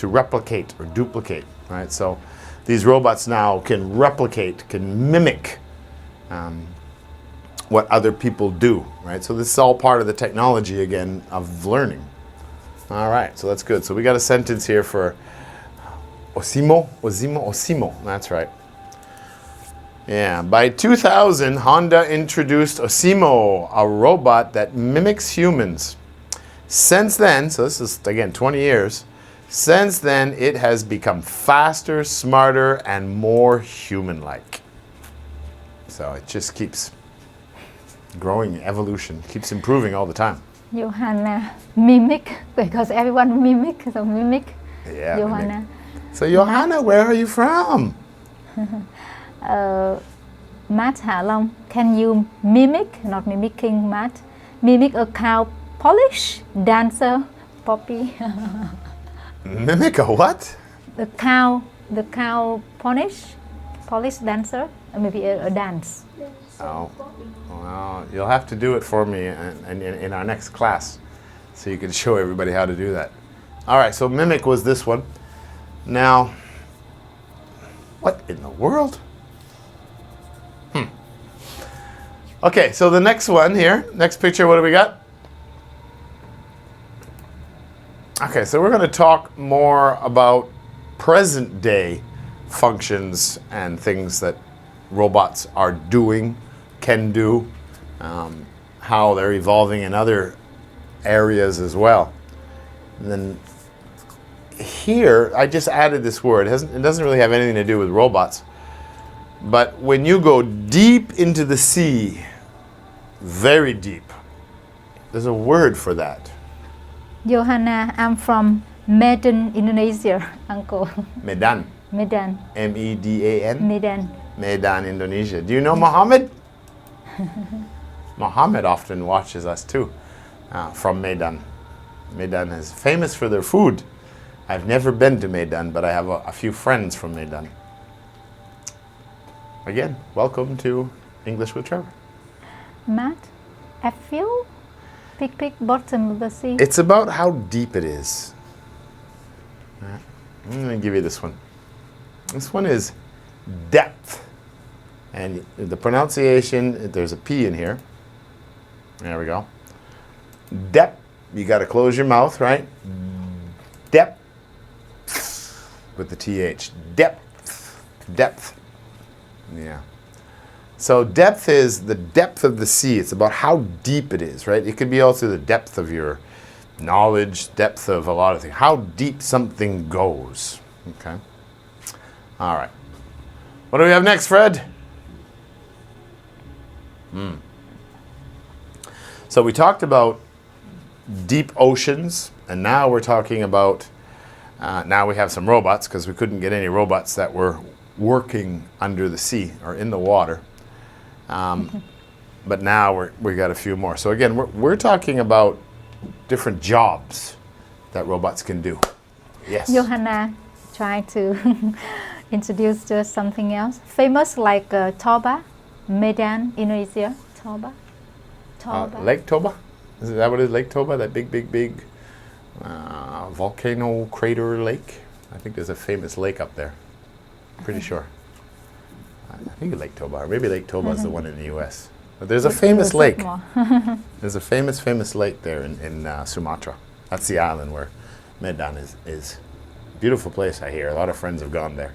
replicate or duplicate, right? So these robots now can replicate, can mimic what other people do, right? So this is all part of the technology, again, of learning. All right, so that's good. So we got a sentence here for Asimo. That's right. Yeah, by 2000, Honda introduced Asimo, a robot that mimics humans. Since then, so this is, again, 20 years, since then it has become faster, smarter, and more human-like. So it just keeps growing, evolution, keeps improving all the time. Johanna, mimic, because everyone mimic, so mimic. Yeah, Johanna. Mimic. So Johanna, where are you from? Matt Hạ Long, can you mimic, not mimicking Matt, mimic a cow polish dancer, Poppy? Mimic a what? The cow polish dancer, or maybe a dance. Oh, well, you'll have to do it for me in our next class, so you can show everybody how to do that. All right, so mimic was this one. Now, what in the world? Okay, so the next one here, next picture, what do we got? Okay, so we're going to talk more about present day functions and things that robots are doing, can do, how they're evolving in other areas as well. And then here, I just added this word. It doesn't really have anything to do with robots. But when you go deep into the sea, very deep, there's a word for that. Johanna, I'm from Medan, Indonesia, uncle. Medan. Medan. M-E-D-A-N? Medan. Medan, Indonesia. Do you know Muhammad? Muhammad often watches us too, from Medan. Medan is famous for their food. I've never been to Medan, but I have a few friends from Medan. Again, welcome to English with Trevor. Matt, I feel big bottom of the sea. It's about how deep it is. I'm going to give you this one. This one is depth. And the pronunciation, there's a P in here. There we go. Depth. You got to close your mouth, right? Depth. With the TH. Depth. Depth. Yeah. So depth is the depth of the sea. It's about how deep it is, right? It could be also the depth of your knowledge, depth of a lot of things. How deep something goes. Okay. All right. What do we have next, Fred? So we talked about deep oceans, and now we're talking about, now we have some robots, because we couldn't get any robots that were working under the sea or in the water. But now we got a few more. So again, we're talking about different jobs that robots can do. Yes. Johanna tried to introduce to us something else. Famous like Toba, Medan, Indonesia. Toba. Lake Toba? Is that what it is? Lake Toba? That big volcano crater lake? I think there's a famous lake up there. Pretty sure. I think Lake Toba, or maybe Lake Toba is the one in the U.S. But there's a famous lake. There's a famous lake there in Sumatra. That's the island where Medan is. Beautiful place, I hear. A lot of friends have gone there.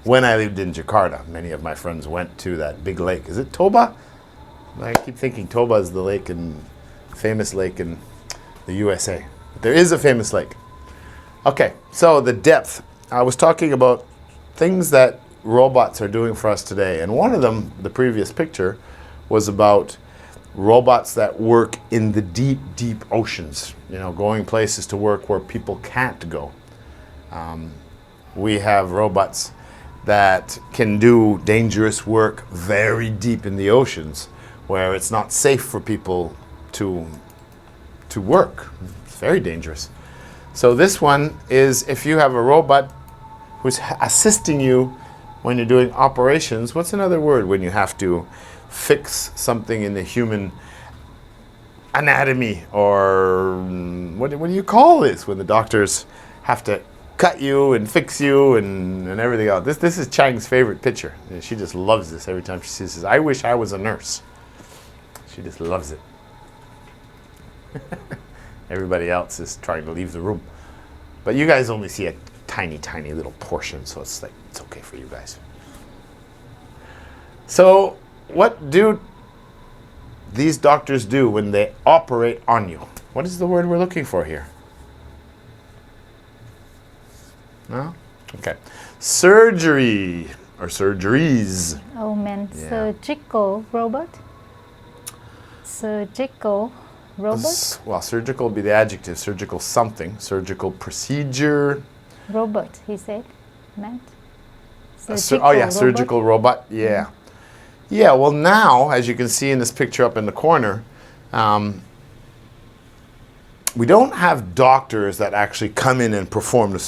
When I lived in Jakarta, many of my friends went to that big lake. Is it Toba? I keep thinking Toba is the lake famous lake in the USA. But there is a famous lake. Okay, so the depth. I was talking about things that robots are doing for us today. And one of them, the previous picture, was about robots that work in the deep oceans. You know, going places to work where people can't go. We have robots that can do dangerous work very deep in the oceans, where it's not safe for people to work. It's very dangerous. So this one is, if you have a robot who's assisting you when you're doing operations. What's another word when you have to fix something in the human anatomy, or what do you call this when the doctors have to cut you and fix you and everything else? This is Chang's favorite picture. She just loves this every time she sees this. I wish I was a nurse. She just loves it. Everybody else is trying to leave the room. But you guys only see a tiny little portion, so it's like, it's okay for you guys. So what do these doctors do when they operate on you? What is the word we're looking for here? No? Okay. Surgery or surgeries. Oh man, yeah. Surgical robot. Surgical robot. Well, surgical would be the adjective. Surgical something. Surgical procedure. Robot, he said. Matt. Surgical robot. Yeah. Mm-hmm. Yeah, well now, as you can see in this picture up in the corner, we don't have doctors that actually come in and perform the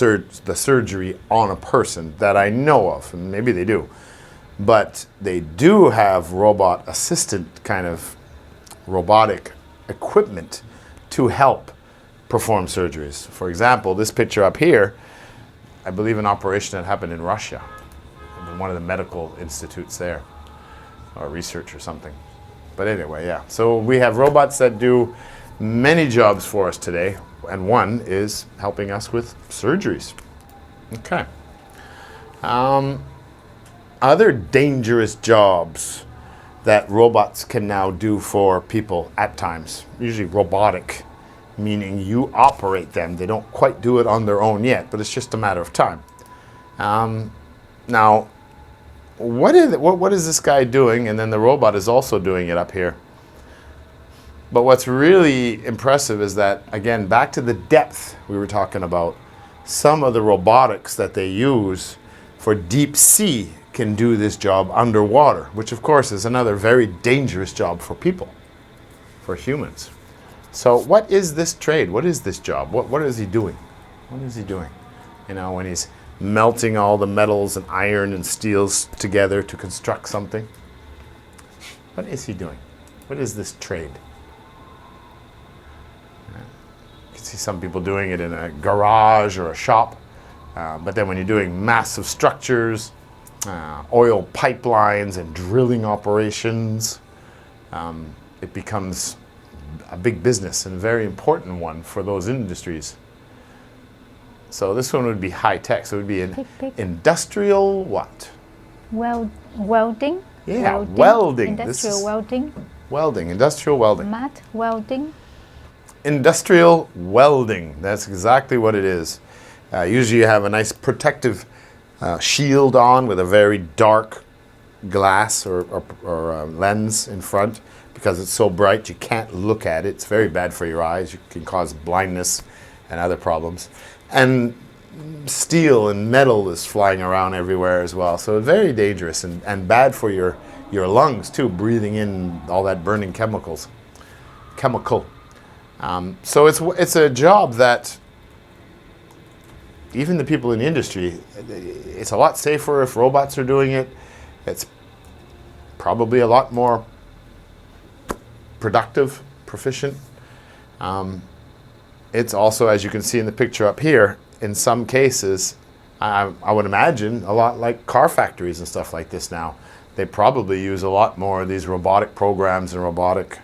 surgery on a person that I know of, and maybe they do. But they do have robot assistant kind of robotic equipment to help perform surgeries. For example, this picture up here, I believe an operation that happened in Russia, in one of the medical institutes there, or research or something. But anyway, yeah. So we have robots that do many jobs for us today, and one is helping us with surgeries. Okay. Other dangerous jobs that robots can now do for people at times, usually robotic, meaning you operate them. They don't quite do it on their own yet, but it's just a matter of time. Now, what is this guy doing? And then the robot is also doing it up here. But what's really impressive is that, again, back to the depth we were talking about, some of the robotics that they use for deep sea can do this job underwater, which of course is another very dangerous job for people, for humans. So what is this trade? What is this job? What is he doing? What is he doing? You know, when he's melting all the metals and iron and steels together to construct something. What is he doing? What is this trade? You can see some people doing it in a garage or a shop. But then when you're doing massive structures, oil pipelines and drilling operations, it becomes a big business and a very important one for those industries. So this one would be high tech. So it would be an industrial what? Welding. Yeah, welding. Industrial welding. Welding, industrial welding. Matte welding. Industrial welding. That's exactly what it is. Usually you have a nice protective shield on with a very dark glass or lens in front because it's so bright you can't look at it. It's very bad for your eyes. It can cause blindness and other problems. And steel and metal is flying around everywhere as well. So very dangerous and bad for your lungs too, breathing in all that burning chemical. So it's a job that even the people in the industry, it's a lot safer if robots are doing it. It's probably a lot more productive, proficient. It's also, as you can see in the picture up here, in some cases, I would imagine a lot like car factories and stuff like this now. They probably use a lot more of these robotic programs and robotic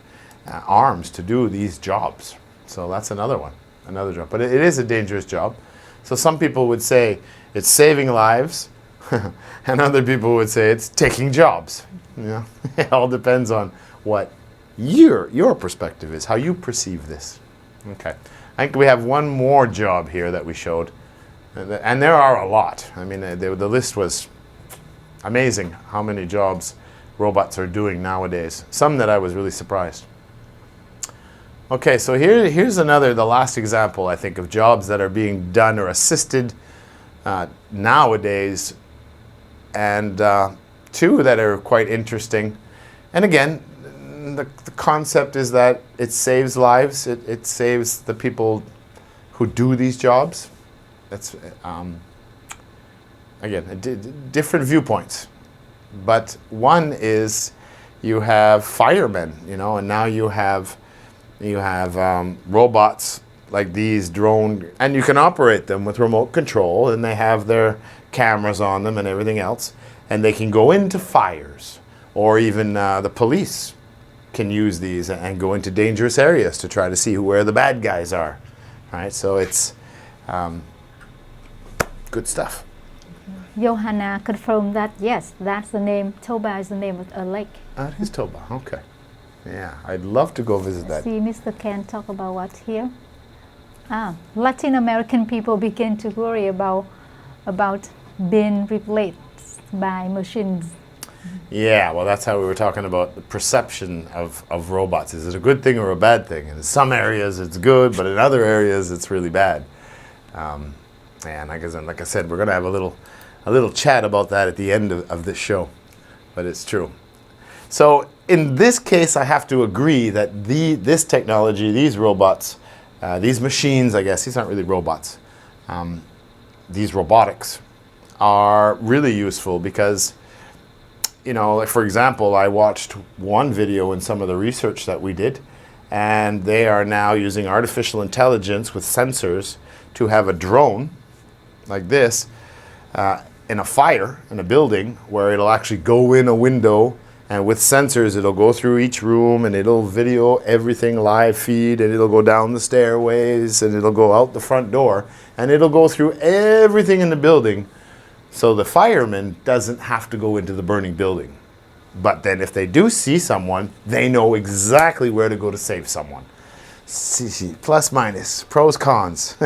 arms to do these jobs. So that's another one, another job. But it is a dangerous job. So some people would say it's saving lives, and other people would say it's taking jobs. You know, it all depends on what your perspective is, how you perceive this. Okay, I think we have one more job here that we showed, and there are a lot. I mean, the list was amazing how many jobs robots are doing nowadays. Some that I was really surprised. Okay, so here's the last example, I think, of jobs that are being done or assisted nowadays, and two that are quite interesting. And again, the concept is that it saves lives. It saves the people who do these jobs. That's again different viewpoints. But one is you have firemen, you know, and now you have robots like these drone, and you can operate them with remote control, and they have their cameras on them and everything else, and they can go into fires, or even the police can use these and go into dangerous areas to try to see where the bad guys are. Right? So it's good stuff. Johanna confirmed that yes, that's the name. Toba is the name of a lake. It is Toba. Okay. Yeah, I'd love to go visit that. See, Mr. Ken talk about what here? Latin American people begin to worry about being replaced by machines. Yeah, well, that's how we were talking about the perception of robots. Is it a good thing or a bad thing? In some areas it's good, but in other areas it's really bad. And like I said, we're going to have a little chat about that at the end of this show. But it's true. So in this case, I have to agree that this technology, these robots, these machines, I guess, these aren't really robots, these robotics are really useful because, you know, like for example, I watched one video in some of the research that we did, and they are now using artificial intelligence with sensors to have a drone like this in a fire in a building where it'll actually go in a window, and with sensors it'll go through each room and it'll video everything live feed, and it'll go down the stairways and it'll go out the front door and it'll go through everything in the building, so the fireman doesn't have to go into the burning building. But then if they do see someone, they know exactly where to go to save someone. Plus minus, pros, cons.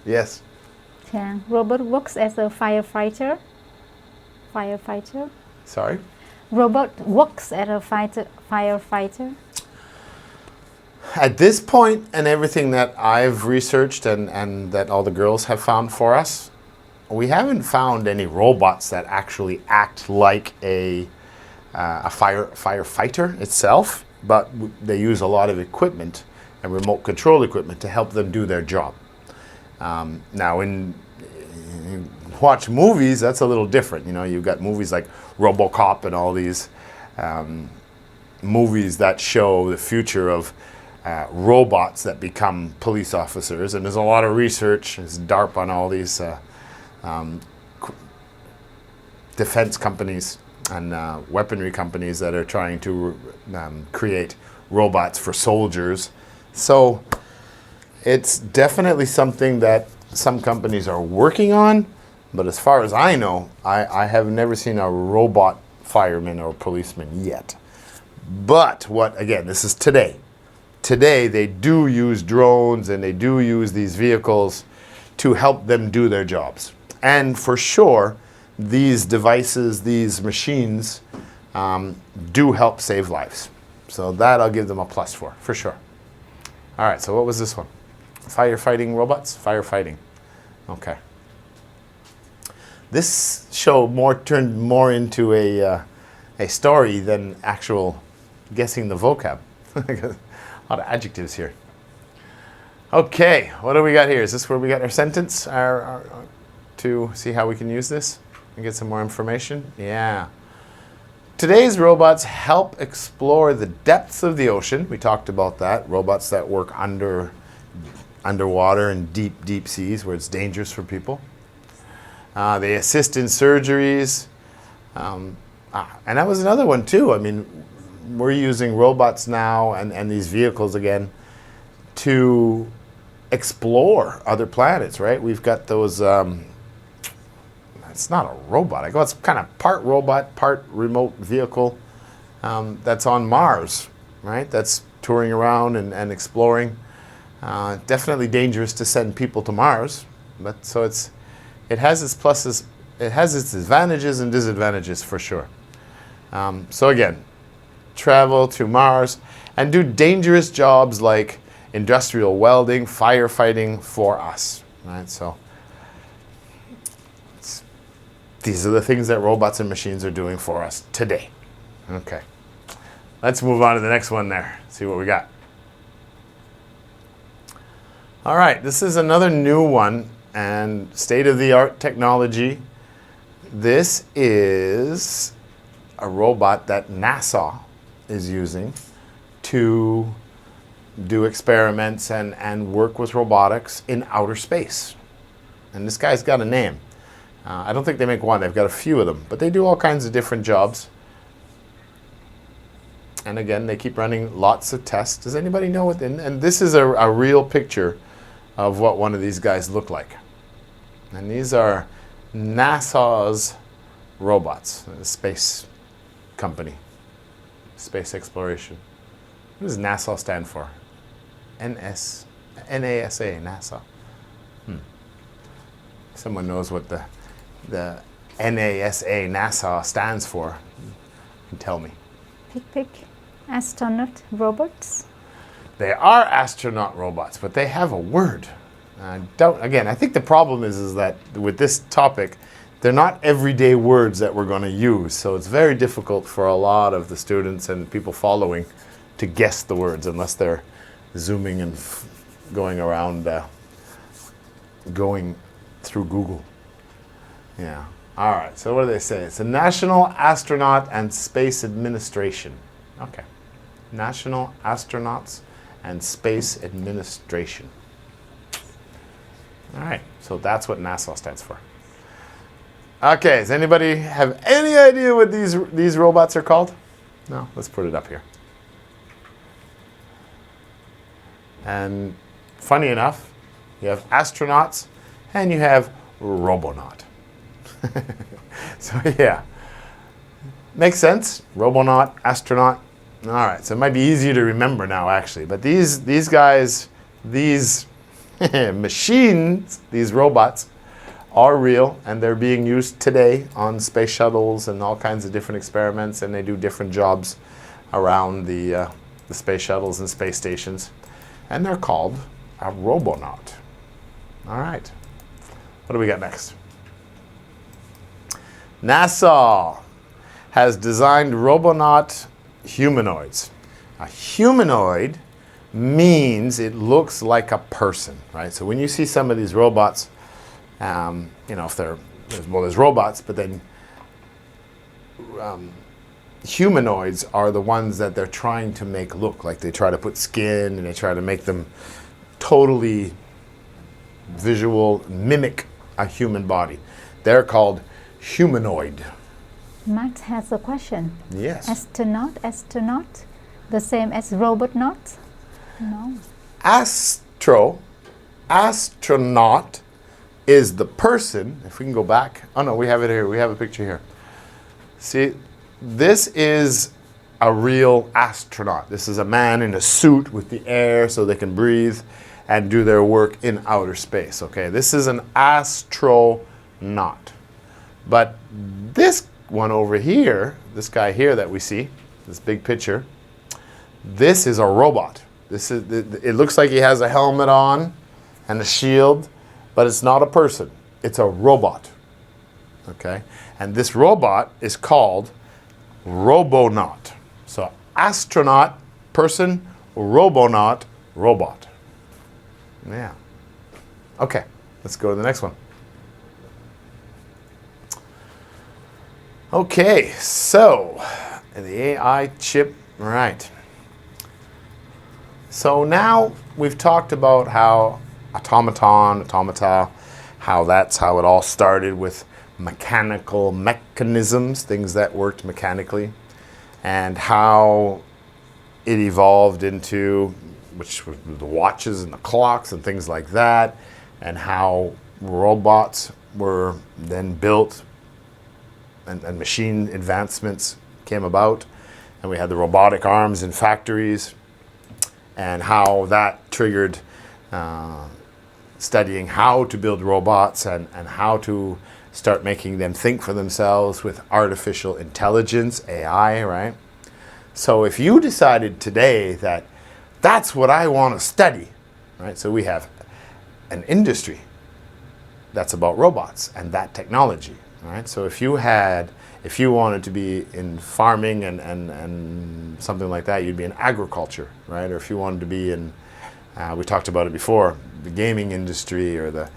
Yes. Yeah. Robot works as a firefighter. Sorry? Robot works as a firefighter. At this point, and everything that I've researched and that all the girls have found for us, we haven't found any robots that actually act like a firefighter itself, but they use a lot of equipment, and remote control equipment to help them do their job. Now, when you watch movies, that's a little different. You know, you've got movies like RoboCop and all these movies that show the future of robots that become police officers, and there's a lot of research. There's DARPA on all these defense companies and weaponry companies that are trying to create robots for soldiers. So it's definitely something that some companies are working on, but as far as I know, I have never seen a robot fireman or policeman yet. But again, this is today. Today they do use drones and they do use these vehicles to help them do their jobs. And for sure, these devices, these machines, do help save lives. So that I'll give them a plus for sure. All right, so what was this one? Firefighting robots? Firefighting. Okay. This show turned more into a story than actual guessing the vocab. A lot of adjectives here. Okay, what do we got here? Is this where we got our sentence to see how we can use this and get some more information? Yeah. Today's robots help explore the depths of the ocean. We talked about that. Robots that work underwater in deep seas where it's dangerous for people. They assist in surgeries. And that was another one too. I mean, we're using robots now and these vehicles again to explore other planets, right? We've got those, it's not a robot. I go, it's kind of part robot, part remote vehicle that's on Mars, right? That's touring around and exploring. Definitely dangerous to send people to Mars, but so it has its pluses, it has its advantages and disadvantages for sure. So again, travel to Mars and do dangerous jobs like industrial welding, firefighting for us, right? So these are the things that robots and machines are doing for us today. Okay, let's move on to the next one there, see what we got. All right, this is another new one and state-of-the-art technology. This is a robot that NASA is using to do experiments and work with robotics in outer space. And this guy's got a name. I don't think they make one, they've got a few of them, but they do all kinds of different jobs. And again, they keep running lots of tests. Does anybody know what, and this is a real picture of what one of these guys look like. And these are NASA's robots, the space company, space exploration. What does NASA stand for? NASA, NASA. Someone knows what the NASA, NASA stands for. You can tell me. Pick. Astronaut robots. They are astronaut robots, but they have a word. I think the problem is that with this topic, they're not everyday words that we're going to use. So it's very difficult for a lot of the students and people following to guess the words unless they're zooming and going around, going through Google. Yeah. All right. So what do they say? It's the National Astronaut and Space Administration. Okay. National Astronauts and Space Administration. All right. So that's what NASA stands for. Okay. Does anybody have any idea what these robots are called? No. Let's put it up here. And funny enough, you have astronauts and you have robonaut. So yeah, makes sense. Robonaut, astronaut. All right, so it might be easier to remember now actually. But these guys, these machines, these robots are real and they're being used today on space shuttles and all kinds of different experiments, and they do different jobs around the space shuttles and space stations. And they're called a robonaut. All right. What do we got next? NASA has designed robonaut humanoids. A humanoid means it looks like a person, right? So when you see some of these robots, you know, if there's robots, but then humanoids are the ones that they're trying to make look like. They try to put skin and they try to make them totally visual, mimic a human body. They're called humanoid. Max has a question. Yes. Astronaut, the same as robot not? No. Astronaut is the person. If we can go back. Oh no, we have it here. We have a picture here. See, this is a real astronaut. This is a man in a suit with the air so they can breathe and do their work in outer space. Okay, this is an astronaut. But this one over here, this guy here that we see, this big picture, this is a robot. It looks like he has a helmet on and a shield, but it's not a person. It's a robot. Okay? And this robot is called Robonaut. So astronaut, person, Robonaut, robot. Yeah. Okay, let's go to the next one. Okay, so the AI chip, right. So now we've talked about how automata, how that's how it all started with mechanical mechanisms, things that worked mechanically, and how it evolved into, which were the watches and the clocks and things like that, and how robots were then built and machine advancements came about, and we had the robotic arms in factories, and how that triggered studying how to build robots and how to start making them think for themselves with artificial intelligence, AI, right? So if you decided today that that's what I want to study, right? So we have an industry that's about robots and that technology, right? So if you wanted to be in farming and something like that, you'd be in agriculture, right? Or if you wanted to be in, we talked about it before, the gaming industry or the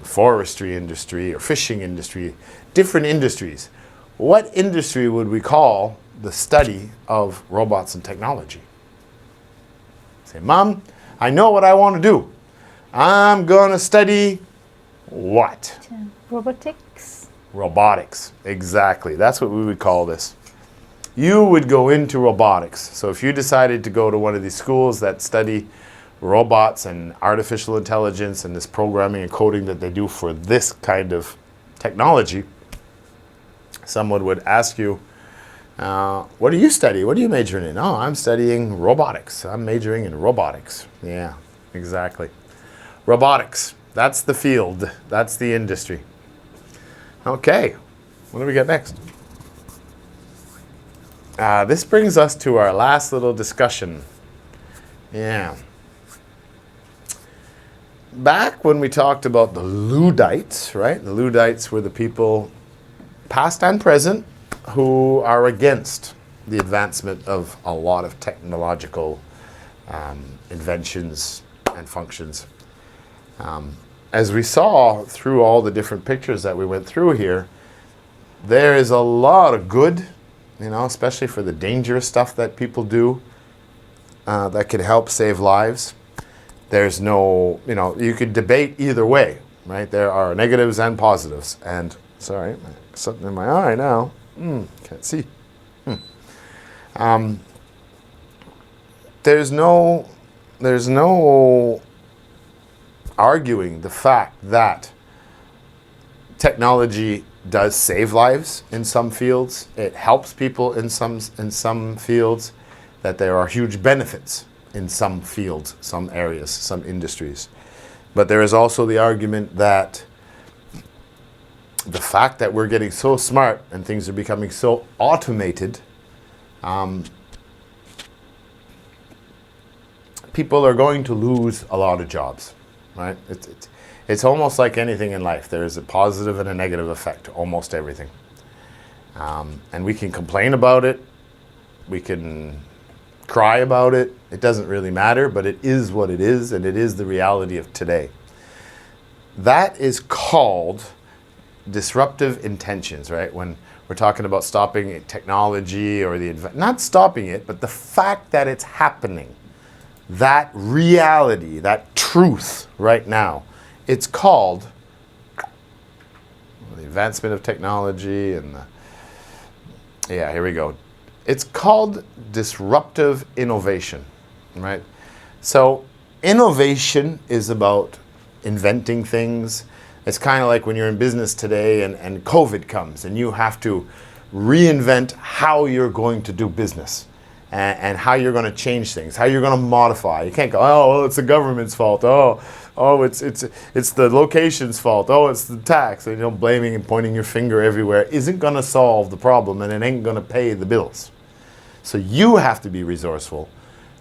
forestry industry or fishing industry, different industries. What industry would we call the study of robots and technology? Say, Mom, I know what I want to do. I'm going to study what? Robotics. Robotics, exactly. That's what we would call this. You would go into robotics. So if you decided to go to one of these schools that study robots and artificial intelligence and this programming and coding that they do for this kind of technology, someone would ask you, what do you study? What are you majoring in? Oh, I'm studying robotics. I'm majoring in robotics. Yeah, exactly. Robotics. That's the field. That's the industry. Okay, what do we got next? This brings us to our last little discussion. Yeah. Back when we talked about the Luddites, right? The Luddites were the people, past and present, who are against the advancement of a lot of technological inventions and functions. As we saw through all the different pictures that we went through here, there is a lot of good, you know, especially for the dangerous stuff that people do that could help save lives. There's no, you know, you could debate either way, right? There are negatives and positives. And, sorry, something in my eye now. Can't see. There's no arguing the fact that technology does save lives in some fields. It helps people in some fields, that there are huge benefits in some fields, some areas, some industries. But there is also the argument that the fact that we're getting so smart and things are becoming so automated, people are going to lose a lot of jobs, right? It's almost like anything in life. There is a positive and a negative effect to almost everything. And we can complain about it. We can cry about it. It doesn't really matter, but it is what it is, and it is the reality of today. That is called disruptive intentions, right? When we're talking about stopping technology or not stopping it, but the fact that it's happening, that reality, that truth right now, it's called the advancement of technology and here we go. It's called disruptive innovation, right? So innovation is about inventing things. It's kind of like when you're in business today and COVID comes and you have to reinvent how you're going to do business and how you're going to change things, how you're going to modify. You can't go, oh, well, it's the government's fault. Oh, it's the location's fault. Oh, it's the tax. And, blaming and pointing your finger everywhere isn't going to solve the problem, and it ain't going to pay the bills. So you have to be resourceful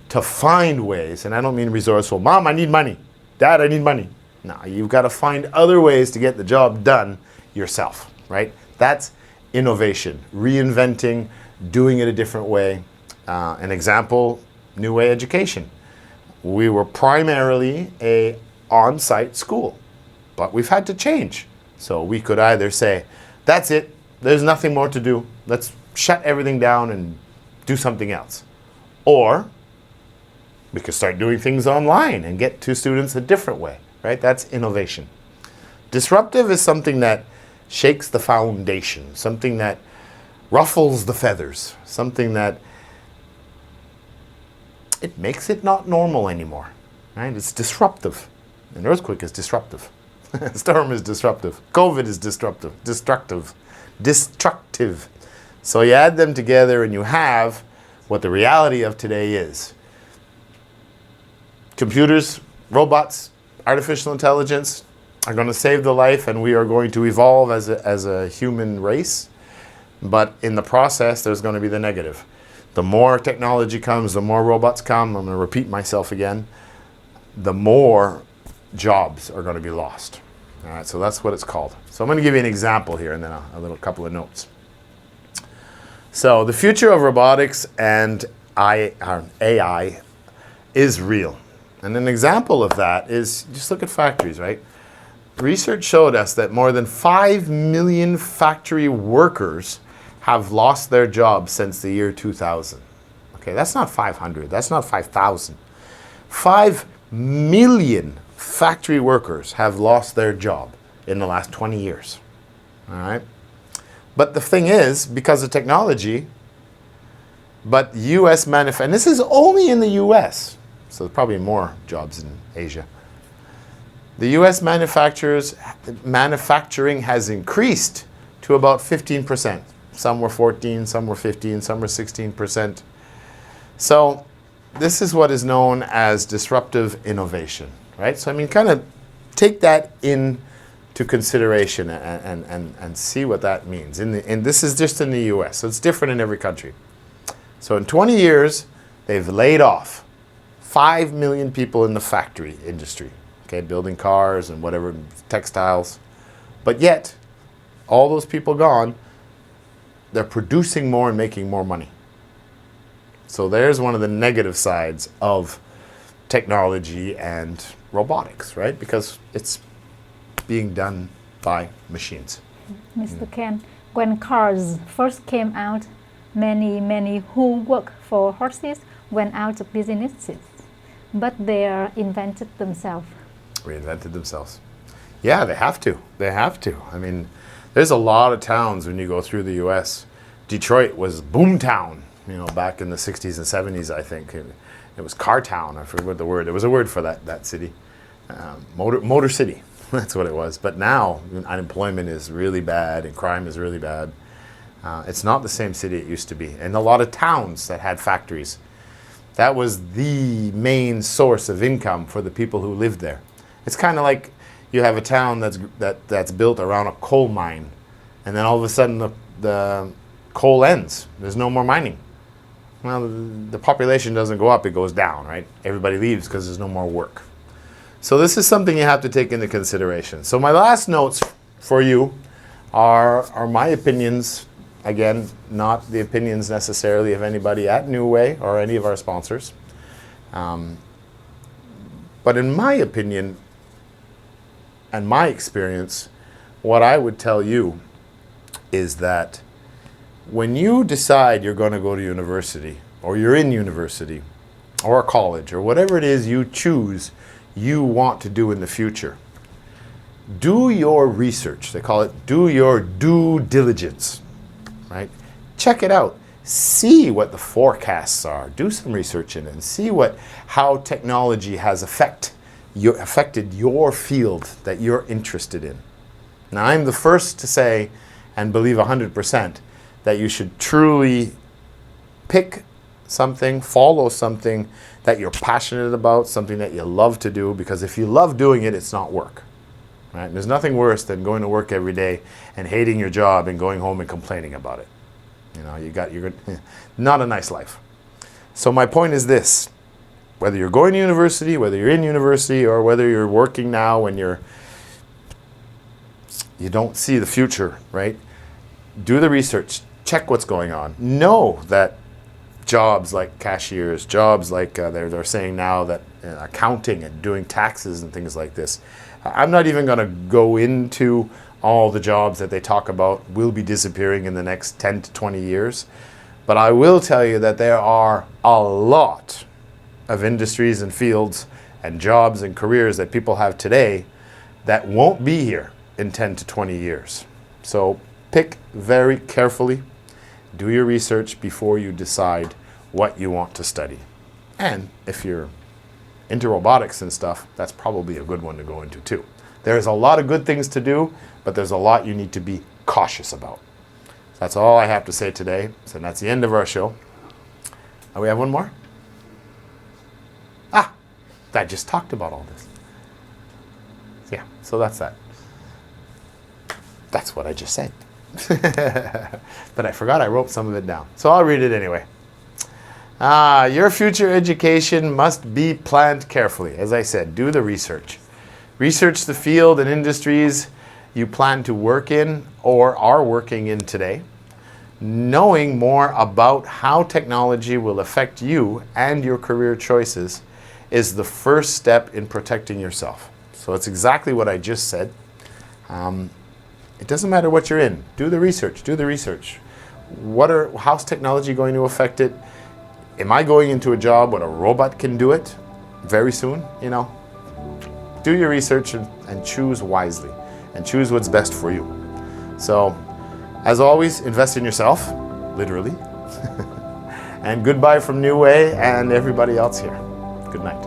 to find ways, and I don't mean resourceful. Mom, I need money. Dad, I need money. No, you've got to find other ways to get the job done yourself, right? That's innovation, reinventing, doing it a different way. An example, New Way Education. We were primarily a on-site school, but we've had to change. So we could either say, that's it, there's nothing more to do, let's shut everything down and do something else. Or we could start doing things online and get to students a different way, right? That's innovation. Disruptive is something that shakes the foundation, something that ruffles the feathers, something that it makes it not normal anymore, right? It's disruptive. An earthquake is disruptive. A storm is disruptive. COVID is disruptive, destructive. So you add them together and you have what the reality of today is. Computers, robots, artificial intelligence are going to save the life, and we are going to evolve as a human race. But in the process, there's going to be the negative. The more technology comes, the more robots come. I'm going to repeat myself again. The more jobs are going to be lost. All right, so that's what it's called. So I'm going to give you an example here and then a couple of notes. So the future of robotics and AI is real. And an example of that is, just look at factories, right? Research showed us that more than 5 million factory workers have lost their jobs since the year 2000. Okay, that's not 500, that's not 5,000. 5 million factory workers have lost their job in the last 20 years. All right? But the thing is, because of technology, but U.S. and this is only in the U.S., so there's probably more jobs in Asia. The U.S. manufacturing has increased to about 15%. Some were 14, some were 15, some were 16%. So this is what is known as disruptive innovation, right? So I mean, kind of take that into consideration and see what that means. And this is just in the U.S., so it's different in every country. So in 20 years, they've laid off 5 million people in the factory industry, okay, building cars and whatever, textiles. But yet, all those people gone, they're producing more and making more money. So there's one of the negative sides of technology and robotics, right? Because it's being done by machines. Mr. Ken, when cars first came out, many who work for horses went out of businesses, but they invented themselves. Reinvented themselves. Yeah, they have to. They have to. I mean, there's a lot of towns when you go through the U.S. Detroit was boom town, back in the 60s and 70s, I think. It was car town. I forget what the word. There was a word for that city. Motor city. That's what it was. But now unemployment is really bad and crime is really bad. It's not the same city it used to be. And a lot of towns that had factories. That was the main source of income for the people who lived there. It's kind of like you have a town that's built around a coal mine, and then all of a sudden the coal ends. There's no more mining. Well, the population doesn't go up, it goes down, right? Everybody leaves because there's no more work. So this is something you have to take into consideration. So my last notes for you are my opinions Again, not the opinions necessarily of anybody at New Way or any of our sponsors. But in my opinion and my experience, what I would tell you is that when you decide you're going to go to university, or you're in university, or college, or whatever it is you choose you want to do in the future, do your research. They call it do your due diligence, right? Check it out. See what the forecasts are. Do some research in it and see how technology has affected your field that you're interested in. Now, I'm the first to say and believe 100% that you should truly pick something, follow something that you're passionate about, something that you love to do, because if you love doing it, it's not work. Right? There's nothing worse than going to work every day and hating your job and going home and complaining about it. You know, you're not a nice life. So my point is this: whether you're going to university, whether you're in university, or whether you're working now and you don't see the future, right? Do the research, check what's going on. Know that jobs like cashiers, jobs like they're saying now that accounting and doing taxes and things like this. I'm not even going to go into all the jobs that they talk about will be disappearing in the next 10 to 20 years. But I will tell you that there are a lot of industries and fields and jobs and careers that people have today that won't be here in 10 to 20 years. So pick very carefully, do your research before you decide what you want to study. And if you're into robotics and stuff, that's probably a good one to go into too. There's a lot of good things to do, but there's a lot you need to be cautious about. That's all I have to say today. So that's the end of our show. We have one more? I just talked about all this. Yeah, so that's that. That's what I just said. But I forgot I wrote some of it down. So I'll read it anyway. Your future education must be planned carefully. As I said, do the research. Research the field and industries you plan to work in or are working in today. Knowing more about how technology will affect you and your career choices is the first step in protecting yourself. So it's exactly what I just said. It doesn't matter what you're in. Do the research. Do the research. How's technology going to affect it? Am I going into a job where a robot can do it very soon? You know, do your research and choose wisely and choose what's best for you. So, as always, invest in yourself, literally. And goodbye from New Way and everybody else here. Good night.